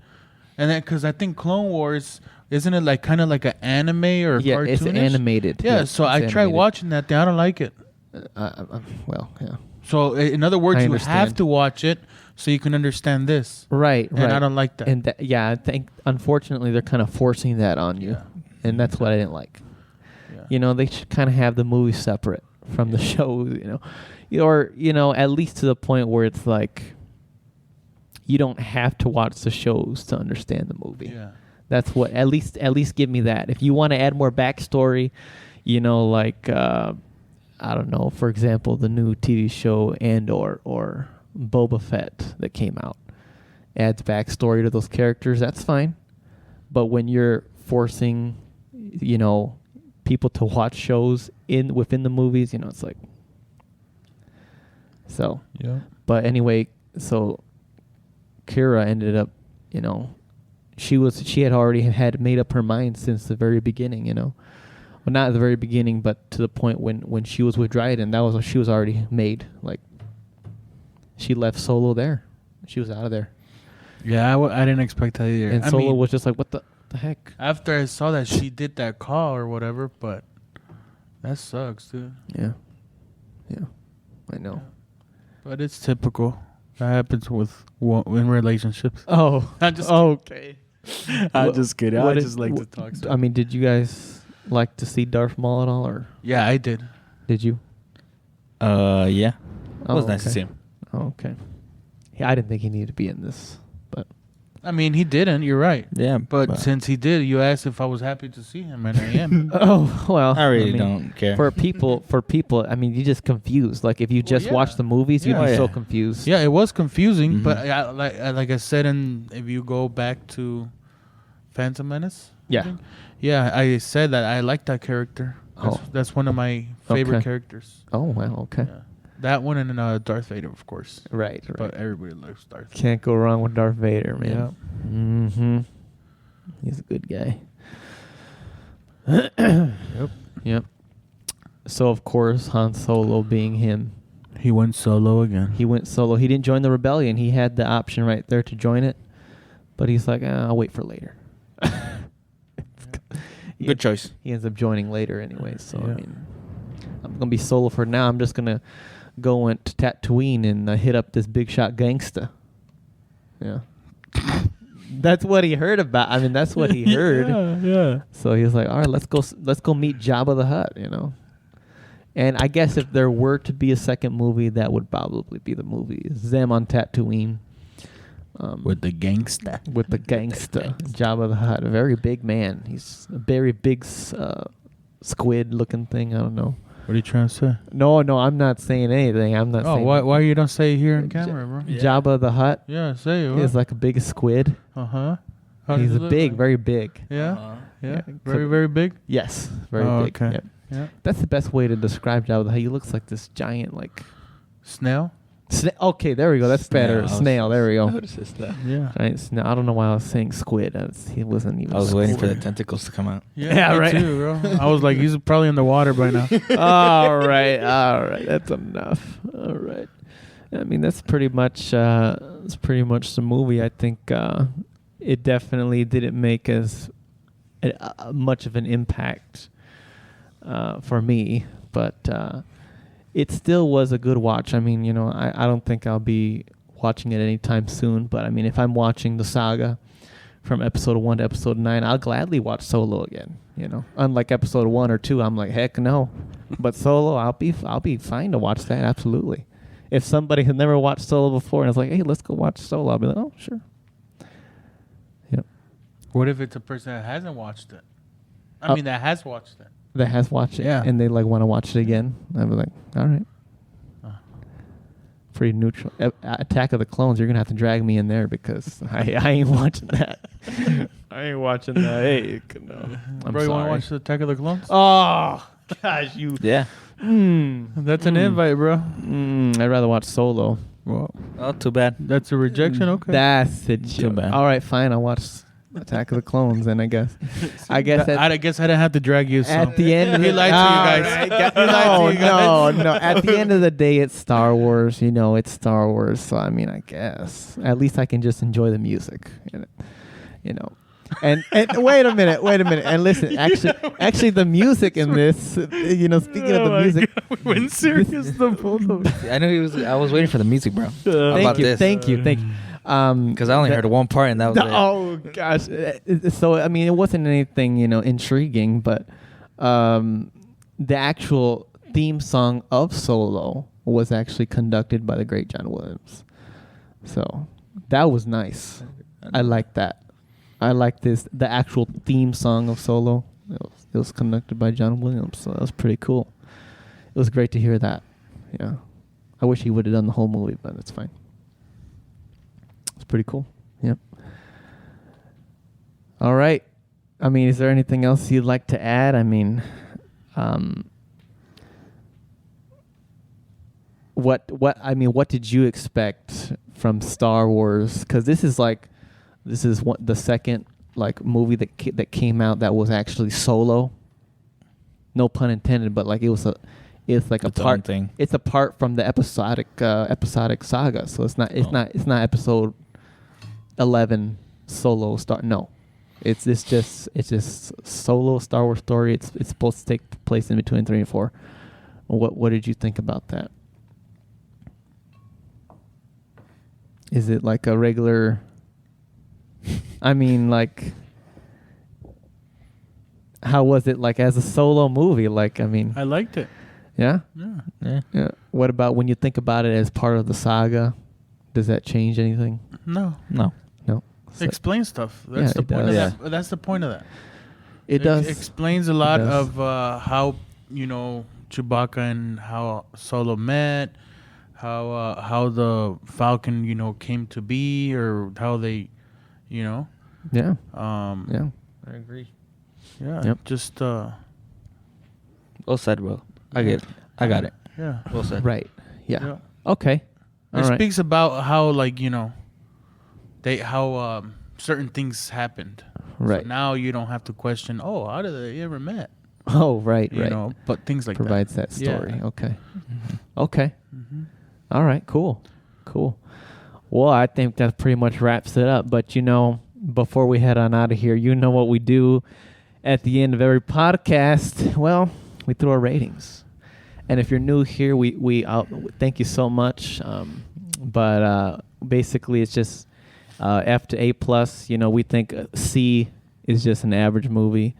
And then, because I think Clone Wars, isn't it like kind of like an anime or Yeah, cartoonish? it's animated. Yeah, so it's I tried animated. watching that thing. I don't like it. Well, yeah. So, in other words, I you have understand. to watch it so you can understand this. Right, And right. I don't like that. And yeah, I think unfortunately they're kind of forcing that on you, Yeah. and that's what I didn't like. Yeah. You know, they should kind of have the movie separate from the show. Or at least to the point where it's like you don't have to watch the shows to understand the movie. Yeah. That's what at least give me that. If you want to add more backstory, like I don't know, for example, the new TV show Andor or Boba Fett that came out adds backstory to those characters, that's fine. But when you're forcing, people to watch shows within the movies, it's like so. Yeah. But anyway, so Kira ended up, she had already had made up her mind since the very beginning, Well, not at the very beginning, but to the point when she was with Dryden, that was what she was already made. Like, she left Solo there. She was out of there. Yeah, I didn't expect that either. And I Solo mean, was just like, what the heck? after I saw that she did that call or whatever, but that sucks, dude. Yeah. Yeah. I know. But it's typical. That happens in relationships. Oh. I just okay. I just kidding. I What just did- like to wh- talk. I mean, did you guys like to see Darth Maul at all, or Yeah, I did. did you? Yeah. It was Oh, nice to okay. see him. Oh, okay. Yeah, I didn't think he needed to be in this, but I mean, he didn't. You're right. Yeah, But since he did, you asked if I was happy to see him, and I am. oh well. I really mean, don't care. For people, I mean, you're just confused. Like if you just yeah. watch the movies, you'd Yeah. be Oh, so yeah. confused. Yeah, it was confusing, Mhm. but like I said, if you go back to Phantom Menace, I Yeah. think, yeah, I said that I like that character. That's one of my favorite Okay. characters. Oh wow. Okay. Yeah. That one and Darth Vader, of course. Right. But everybody loves Darth Vader. Can't go wrong with Darth Vader, man. Yeah. Mm-hmm. He's a good guy. Yep. Yep. So of course, Han Solo being him, He went solo again. he went solo. He didn't join the rebellion. He had the option right there to join it, but he's like, I'll wait for later. Good choice. He ends up joining later anyway. So I Yeah. mean, I'm gonna be solo for now. I'm just gonna go into Tatooine and hit up this big shot gangsta. Yeah. That's what he heard about. I mean, that's what he heard. Yeah. So he was like, "All right, let's go meet Jabba the Hutt," And I guess if there were to be a second movie, that would probably be the movie. It's them on Tatooine. With the gangsta. With the gangsta. Jabba the Hutt. A very big man. He's a very big squid looking thing. I don't know. What are you trying to say? No, I'm not saying anything. I'm not saying why you don't say it here on camera, bro? Yeah. Jabba the Hutt Yeah, say it. is like a big squid. Uh-huh. He's a big, very big. Yeah. Uh-huh. Yeah. Yeah. Very, very big. Yes, very Oh, big. okay. Yep. Yeah. That's the best way to describe Jabba the Hutt. He looks like this giant, like... Snail. Okay, there we go. That's better. Snail. There we go. Yeah. Giant snail. I don't know why I was saying squid. He wasn't even... I was waiting for the Squid. tentacles to come out. Yeah, me right. Too, bro. I was like, he's probably in the water by now. All right. That's enough. All right. I mean, that's pretty much the movie. I think it definitely didn't make as much of an impact for me, but it still was a good watch. I mean, I don't think I'll be watching it anytime soon, but I mean, if I'm watching the saga from episode 1 to episode 9, I'll gladly watch Solo again. Unlike episode 1 or 2, I'm like, heck no. But Solo, I'll be fine to watch that. Absolutely. If somebody had never watched Solo before and is like, hey, let's go watch Solo, I'll be like, oh, sure. Yep. What if it's a person that hasn't watched it? Oh. That has watched it. That has watched it, Yeah. and they want to watch it again. I'd be like, all right. Oh. Pretty neutral. Attack of the Clones, you're going to have to drag me in there because I ain't watching that. I ain't watching that. Hey, no. I'm Bro, you want to sorry. watch the Attack of the Clones? Oh, gosh, you... Yeah. That's an invite, bro. I'd rather watch Solo. Well, Oh, too bad. that's a rejection. Okay. That's it. Too bad. All right, fine. I'll watch Attack of the Clones then, I guess. I guess I guess I didn't have to drag you. So. at the end of He the lied to you guys. He lied to you guys. No. At the end of the day, it's Star Wars. It's Star Wars. So I mean, I guess at least I can just enjoy the music. And wait a minute. And listen, actually, the music in this. Speaking of the music, we went serious. The I knew I was waiting for the music, bro. How about this? Thank you. Because I only heard one part, and that was it. Oh gosh! So I mean, it wasn't anything intriguing, but the actual theme song of Solo was actually conducted by the great John Williams. So that was nice. I like that. I like the actual theme song of Solo. It was conducted by John Williams, so that was pretty cool. It was great to hear that. Yeah, I wish he would have done the whole movie, but it's fine. It's pretty cool. Yep. All right. I mean, is there anything else you'd like to add? I mean, what did you expect from Star Wars? Because this is the second movie that came out that was actually Solo. No pun intended, but it's like Its a own part thing. It's a part from the episodic saga. So it's not episode 11 Solo Star. No, it's just Solo Star Wars story. It's supposed to take place in between 3 and 4. What did you think about that? Is it like a regular? I mean, how was it like as a solo movie? Like, I mean, I liked it. yeah? Yeah. Yeah. What about when you think about it as part of the saga? Does that change anything? No. No. No. So Explain stuff. That's the it point does. of that. That's the point of that. it does. Explains a lot It does. of how Chewbacca and how Solo met, how the Falcon came to be, or how they, Yeah. yeah, I agree. Yep. just Well said, Will. I get it. I got it. yeah. Well said. Right. Yeah. Yeah. Okay. It All right. speaks about how how certain things happened. Right. So now you don't have to question. Oh, how did they ever met? Oh, right. You Right. know, but things like Provides that story. Yeah. Okay. Okay. Mm-hmm. All right. Cool. Well, I think that pretty much wraps it up. But before we head on out of here, what we do at the end of every podcast? Well, we throw our ratings. And if you're new here, we thank you so much. But basically, it's just F to A plus. We think C is just an average movie.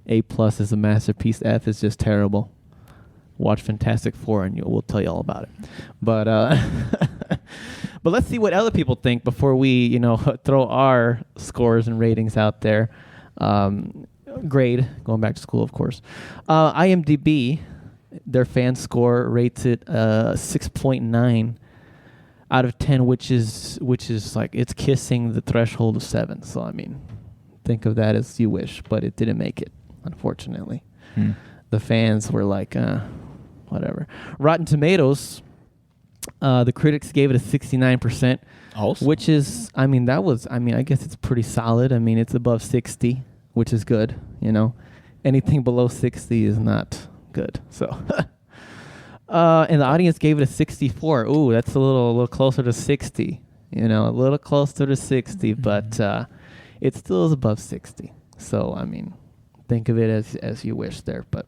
A plus is a masterpiece. F is just terrible. Watch Fantastic Four, and we'll tell you all about it. But but let's see what other people think before we throw our scores and ratings out there. Grade, going back to school, of course. IMDb, their fan score rates it 6.9 out of 10, which is like it's kissing the threshold of 7. So I mean, think of that as you wish, but it didn't make it, unfortunately. The fans were like, whatever. Rotten Tomatoes, the critics gave it a 69%, Also. which is, I guess it's pretty solid. I mean, it's above 60, which is good. Anything below 60 is not good. So, and the audience gave it a 64. Ooh, that's a little closer to 60. A little closer to 60, but it still is above 60. So, I mean, think of it as you wish there. But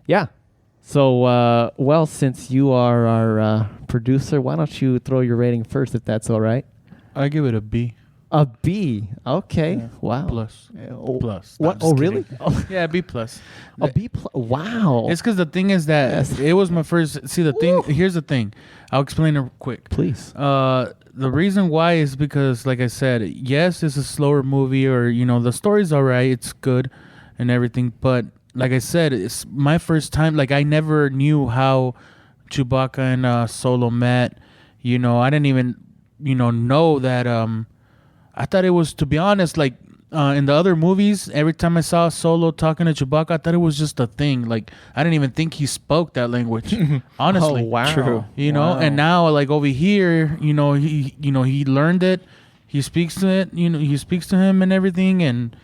yeah. So, well, since you are our producer, why don't you throw your rating first, if that's all right? I give it a B. A B. Okay. Yeah. Wow. Plus. Plus. What? No, I'm just Really? kidding. Oh, Yeah, B plus. a B plus. Wow. It's because the thing is that Yes. it was my first. See, the thing. Here's the thing. I'll explain it quick. Please. The reason why is because, like I said, yes, it's a slower movie, or the story's alright, it's good, and everything. But like I said, it's my first time. Like I never knew how Chewbacca and Solo met. I didn't even know that. I thought it was, to be honest, like in the other movies, every time I saw Solo talking to Chewbacca, I thought it was just a thing. Like I didn't even think he spoke that language. Honestly. Oh, wow. True. Wow. And now like over here, he learned it. He speaks to it. He speaks to him and everything, and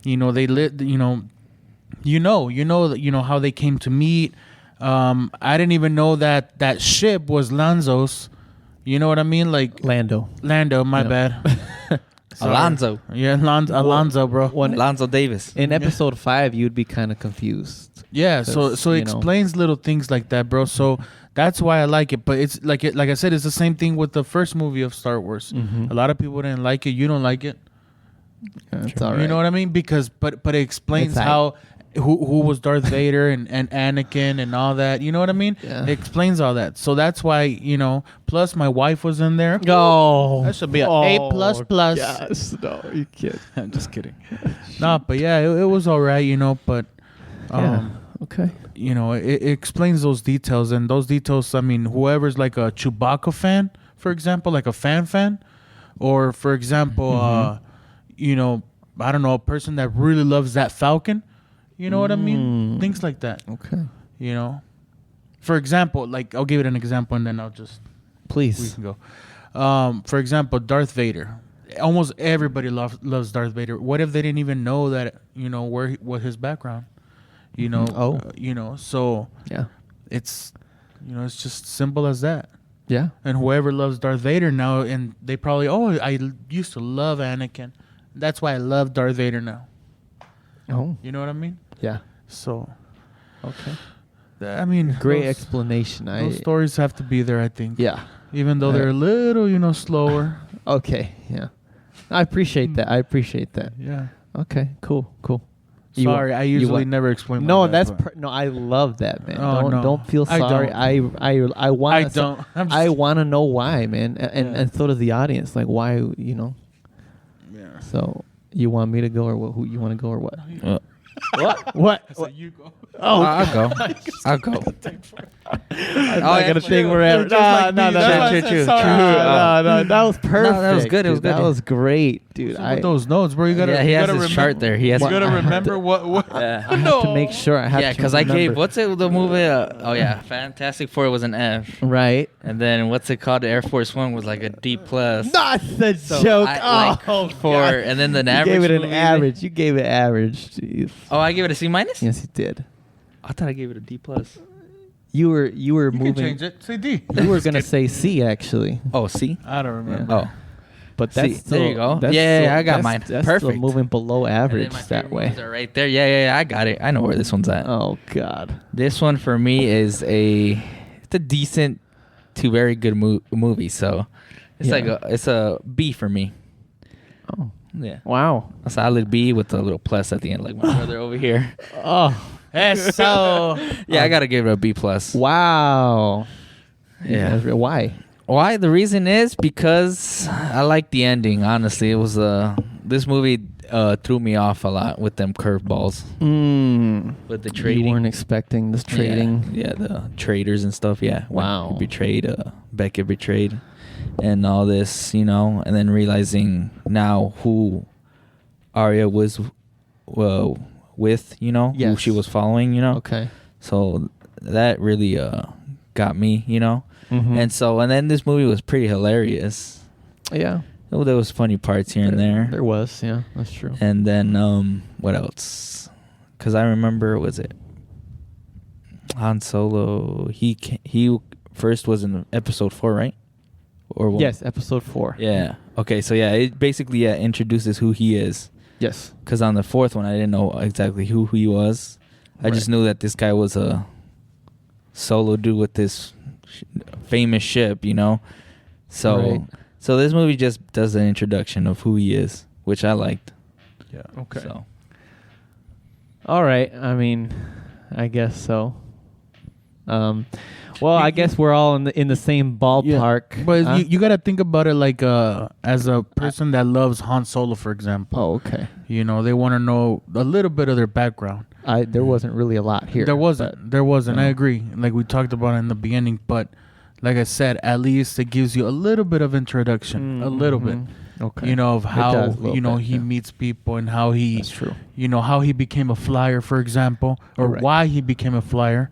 they lit. How they came to meet. I didn't even know that ship was Lanzo's. You know what I mean? Like Lando. my Yep. bad. Sorry. Alonzo. Yeah, Alonzo, bro. Alonzo Davis. In episode 5, you'd be kind of confused. Yeah, so it you know. explains little things like that, bro. So that's why I like it. But it's like I said, it's the same thing with the first movie of Star Wars. Mhm. A lot of people didn't like it. You don't like it. It's all right. You know what I mean? Because but it explains It's how who was Darth Vader and Anakin and all that. You know what I mean? Yeah. It explains all that. So that's why, plus my wife was in there. Oh, That should be an A++. Yes, no, you kidding? I'm just kidding. No, but yeah, it was all right, but Yeah. Okay. it explains those details, and those details, I mean, whoever's like a Chewbacca fan, for example, like a fan, or for example, I don't know, a person that really loves that Falcon, you know what I mean? Things like that, Okay. For example, like I'll give it an example, and then we Please. can go. For example, Darth Vader. Almost everybody loves Darth Vader. What if they didn't even know that, what his background, so Yeah. it's, it's just simple as that. Yeah. And whoever loves Darth Vader now, and they probably, I used to love Anakin. That's why I love Darth Vader now. Oh. You know what I mean? Yeah. So, Okay. I mean, Great those, explanation. those stories have to be there, I think. Yeah. Even though they're a little, slower. Okay. Yeah. I appreciate that. Yeah. Okay. Cool. Sorry, I usually never explain. No, like that, that's but- no. I love that, man. Oh, Don't feel I sorry. don't. I want. I don't. I'm just- I want to know why, man, and Yeah. and so does the audience. Like why, Yeah. So you want me to go or what? Who you want to go or what? What? What? So you go. Oh, I'll go. I'll go. I'm not yeah, gonna think true. we're ever. Just like me. That's why I true, said true, sorry. true. No, that was perfect. that was good. It was dude. That good. was great, dude. What's up with those notes, bro? You gotta. Yeah, he you has gotta his remember, chart there. He has. You gotta I have remember to- what. Yeah. I have to make sure. I have Yeah, to because I gave remember. what's it the movie? Oh yeah, Fantastic Four was an F, Right. and then what's it called? The Air Force One was like a D plus. That's the So joke. I, Oh, like, for God. and then the You average. gave it an movie- average. You gave it average. Jeez. Oh, I gave it a C minus. Yes, you did. I thought I gave it a D plus. You were You moving. can change it. Say D. You were gonna say C actually, Oh, C. I don't remember. Oh, but See, that's there still, you go. that's Yeah, still- I got that's- mine. That's still Perfect. moving below And then average my that favorite way. ones are right there. Yeah, I got it. I know where this one's at. Oh God. This one for me is it's a decent to very good movie. So it's Yeah. like it's a B for me. Oh Yeah, wow. a solid B with a little plus at the end, like my brother over here. Oh So Yeah, I gotta give it a B plus. wow. Yeah. Why? Why? The reason is because I like the ending. Honestly, it was this movie threw me off a lot with them curveballs, with the trading. You weren't expecting this trading. Yeah, the traders and stuff. Yeah. When Wow. he betrayed. Beckett betrayed, and all this, and then realizing now who Arya was, with, who Yes. she was following, Okay. So that really got me, Mhm. and then this movie was pretty hilarious. Yeah. Oh, there was funny parts here and there. There was. Yeah, that's true. And then what else? Because I remember, was it Han Solo? He first was in episode 4, right? Or what? Yes, episode 4. Yeah. Okay. So yeah, it basically introduces who he is. Yes. Because on the 4th one, I didn't know exactly who he was. I just Right. knew that this guy was a solo dude with this famous ship, So, Right. so this movie just does an introduction of who he is, which I liked. yeah. Okay. So. All right. I mean, I guess so. Well, I guess we're all in the same ballpark. But Huh? you gotta think about it like as a person that loves Han Solo, for example. Oh, okay. They want to know a little bit of their background. There wasn't really a lot here. There wasn't. I no. agree. Like we talked about in the beginning, but like I said, at least it gives you a little bit of introduction, a little bit. Okay. Of It how does a little bit, he yeah. meets people and how he, That's true. how he became a flyer, for example, or Right. why he became a flyer.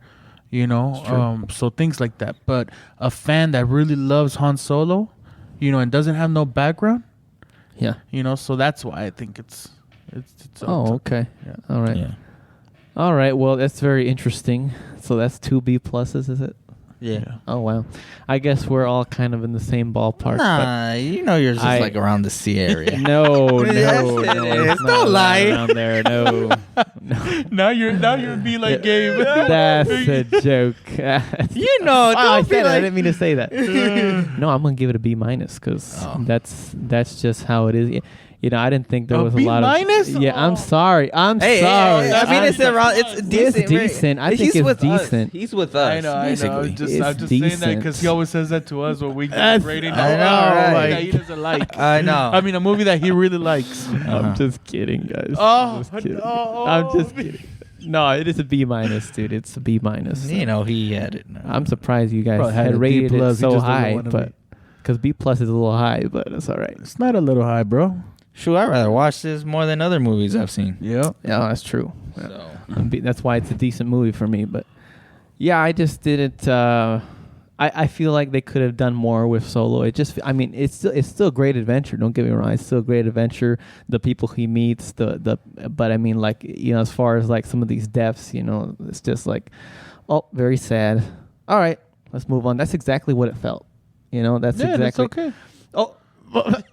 true. So things like that. But a fan that really loves Han Solo, and doesn't have no background, Yeah. so that's why I think it's Oh, okay. Yeah. All right. Yeah. All right. Well, that's very interesting. So that's 2 B pluses, is it? Yeah. Oh wow. I guess we're all kind of in the same ballpark. Nah, yours is I- like around the C area. But no, Yes, no, it no, is. it's Don't not lie. around there. No. No. now you're be like Gabe. That's a joke. Wow, I don't be said it. I like. didn't mean to say that. No, I'm gonna give it a B minus because Oh. that's just how it is. I didn't think there A was B a lot minus? of. Yeah, I'm Oh. sorry. I'm Hey, sorry. I mean, I'm- it's around. It's decent. decent. I think He's it's with us. decent. He's with us. I know. I'm basically. just It's saying that decent. because he always says that to us when we That's- get rating. I know, a movie right? that he doesn't like. I know. I mean, a movie that he really likes. I'm just kidding, guys. Oh, I'm just kidding. no. I'm just kidding. No, it is a B minus, dude. It's a B minus. He had it. I'm surprised you guys Probably had had a D rated plus, it he so just doesn't high, wanna but because B plus is a little high, but it's all right. It's not a little high, bro. Shoot, I'd rather watch this more than other movies I've seen. Yeah. Yeah, that's true. Yeah. So. That's why it's a decent movie for me. But yeah, I just didn't. I feel like they could have done more with Solo. It's still a great adventure. Don't get me wrong, it's still a great adventure. The people he meets, but I mean, like, as far as like some of these deaths, it's just like, oh, very sad. All right, let's move on. That's exactly what it felt. That's exactly. That's okay. Oh,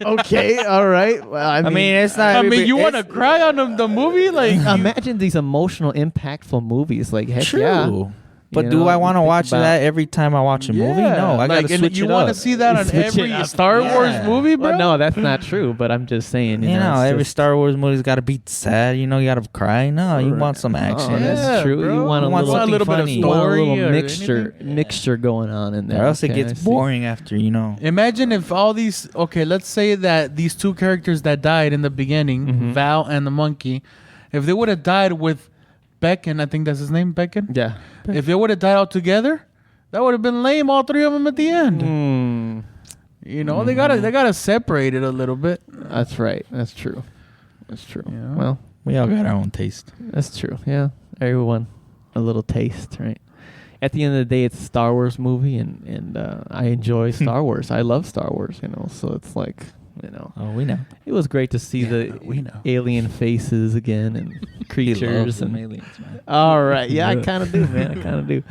okay, all right. Well, I mean, it's not. You want to cry on the movie? Like, imagine these emotional, impactful movies. Like, heck True. yeah. But You do know, I want to think watch about- that every time I watch a movie? No, I like, gotta and switch you it want to up. see that on Switch it every up. Star Wars Yeah. movie, bro? Well, no, that's not true. But I'm just saying. You know, it's every just- Star Wars movie's got to be sad. You know, you got to cry. No, you want some action. Oh, that's Yeah, true. bro. You want a You want little, something bit of funny. you want a story little or mixture, anything? mixture going on in there. Or else it Okay, I gets see. boring after, you know. Imagine if all these, okay, let's say that these two characters that died in the beginning, Mhm. Val and the monkey, if they would have died with Beckon, I think that's his name, Beckon. Yeah. If they would have died all together, that would have been lame. All three of them at the end. Mm, You know, they gotta separate it a little bit. that's right. That's true. That's true. Yeah. Well, We all got our own taste. that's true. Yeah. Everyone, a little taste, right? At the end of the day, it's a Star Wars movie, and I enjoy Star Wars. I love Star Wars, you know. So it's like, you know, Oh, we know. it was great to see we know. the alien faces again and He loves creatures them and. aliens, man. All right, yeah, I kind of do, man. I kind of do.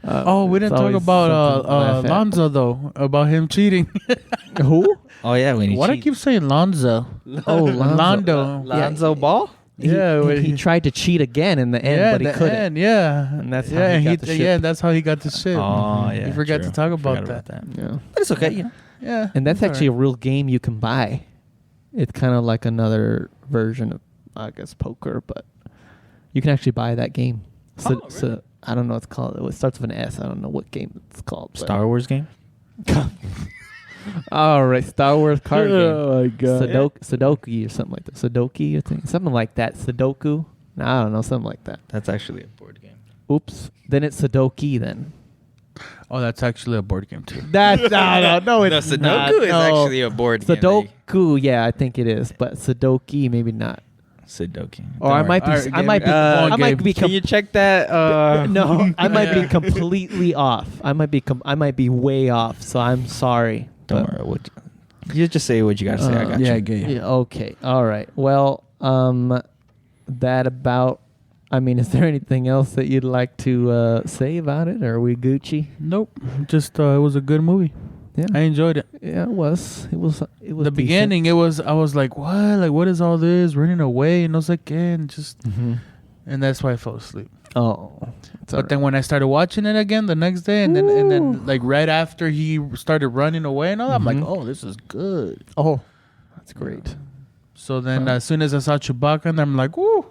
Oh, we didn't it's talk always about something to laugh at. Lonzo though, about him cheating. Who? Oh, yeah, when he What I cheats. keep saying, Lonzo. Oh, Lonzo. Londo. Lonzo Ball? Yeah, when he tried to cheat again in the end, yeah, but he the couldn't. end, yeah, And that's how yeah, he got he the yeah, ship. that's how he got the ship. Oh, yeah. You forgot to true. talk about Forgot that. Yeah, But it's okay, you know. Yeah, and that's it's actually a alright. real game you can buy. It's kind of like another version of, I guess, poker, but you can actually buy that game. So, Oh, so I don't know what it's called. It starts with an S. I don't know what game it's called. but- Star Wars game? All right, Star Wars card game. Oh my god. Sudoku or something like that. Sudoku, I think. Something like that. Sudoku. No, I don't know. Something like that. That's actually a board game. Oops. Then it's Sudoku then. Oh, that's actually a board game too. That's no, it's Sudoku not. is No. actually a board game. Sudoku, yeah, I think it is, but Sudoku maybe not. Sudoku. Or I might be. Alright, I might be. Gabe. I might be. Can you check that? no, I might be Yeah. completely off. I might be. I might be way off. So I'm sorry. Don't but- worry. You just say what you gotta say. I got yeah, you. Gabe. Yeah, okay. All right. Well, that about. I mean, is there anything else that you'd like to say about it? Or are we Gucci? Nope. Just it was a good movie. Yeah. I enjoyed it. Yeah, it was. It was. It was The beginning, it was. I was like, what? Like, what is all this? Running away, and I was like, yeah, and just, Mm-hmm. and that's why I fell asleep. Oh. But then when I started watching it again the next day, and then like right after he started running away and all, I'm like, Mhm. oh, this is good. Oh, that's great. So then Huh. as soon as I saw Chewbacca, and I'm like, woo.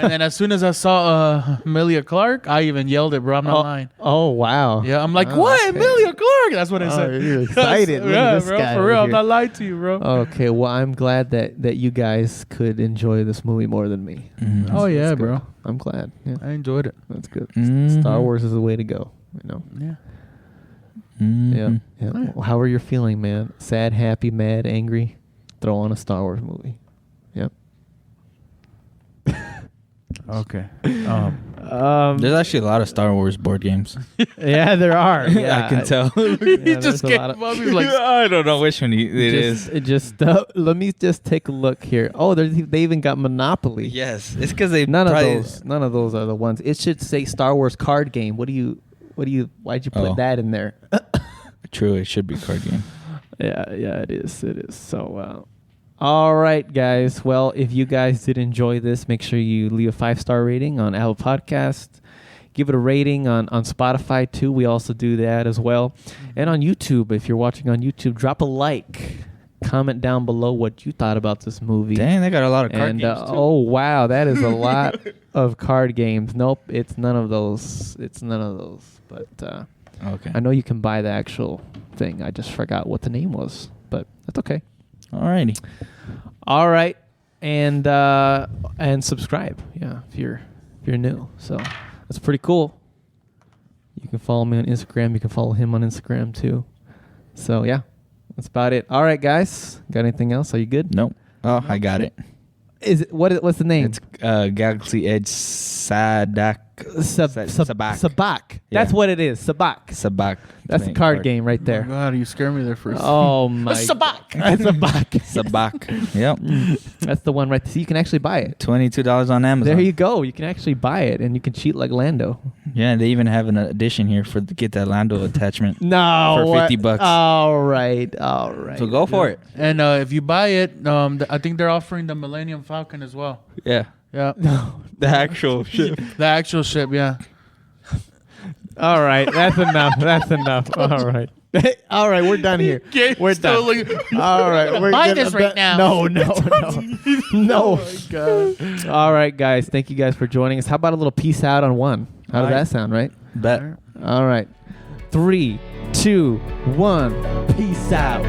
And then as soon as I saw Amelia Clark, I even yelled it, bro. I'm not lying. Oh wow. Yeah, I'm like, Oh, what? okay. Amelia Clark? That's what I Oh, said. you're excited. Look at Yeah, this bro, guy for over real. I'm here. not lying to you, bro. Okay, well, I'm glad that you guys could enjoy this movie more than me. Mhm. Oh, yeah, That's good. bro. I'm glad. Yeah, I enjoyed it. that's good. Mhm. Star Wars is the way to go. You know. Yeah. Mhm. Yeah. Yeah. Oh, yeah. Well, how are you feeling, man? Sad, happy, mad, angry? Throw on a Star Wars movie. Yep. Okay. There's actually a lot of Star Wars board games. yeah, there are. Yeah, I can tell. Yeah, he there's just a came lot up. of- He's like, I don't know which one it is. Let me just take a look here. Oh, they even got Monopoly. Yes, it's because they None probably- of those are the ones. It should say Star Wars card game. Why'd you put Oh. that in there? True, it should be card game. Yeah, it is. So, all right, guys. Well, if you guys did enjoy this, make sure you leave a 5-star rating on Apple Podcast. Give it a rating on Spotify too. We also do that as well. And on YouTube, if you're watching on YouTube, drop a like. Comment down below what you thought about this movie. Dang, they got a lot of card And games too. oh wow, that is a lot of card games. Nope, it's none of those. But Okay. I know you can buy the actual thing. I just forgot what the name was, but that's okay. Alrighty. All right, and subscribe. Yeah, if you're new, so that's pretty cool. You can follow me on Instagram. You can follow him on Instagram too. So yeah, that's about it. All right, guys. Got anything else? Are you good? Nope. Oh, I got it. Is it what's the name? It's Galaxy Edge Sadak. Sabak. Sabak. That's what it is. Sabak. Sabak. That's the card game right oh there. my God, you scared me there for a second. Oh my! Sabak. Sabak. Sabak. Yep. That's the one right there. So you can actually buy it. $22 on Amazon. There you go. You can actually buy it, and you can cheat like Lando. Yeah, they even have an addition here for to get that Lando attachment. No, For $50. All right. So go for it. And if you buy it, I think they're offering the Millennium Falcon as well. Yeah. Yeah. No. The actual ship. The actual ship, yeah. All right, that's enough. That's enough. All right. All right, we're done here. We're done. All right, we're Buy this right now. No. No. Oh my god. All right, guys. Thank you guys for joining us. How about a little peace out on one? How does that sound, right? Bet. All right. 3, 2, 1. Peace out.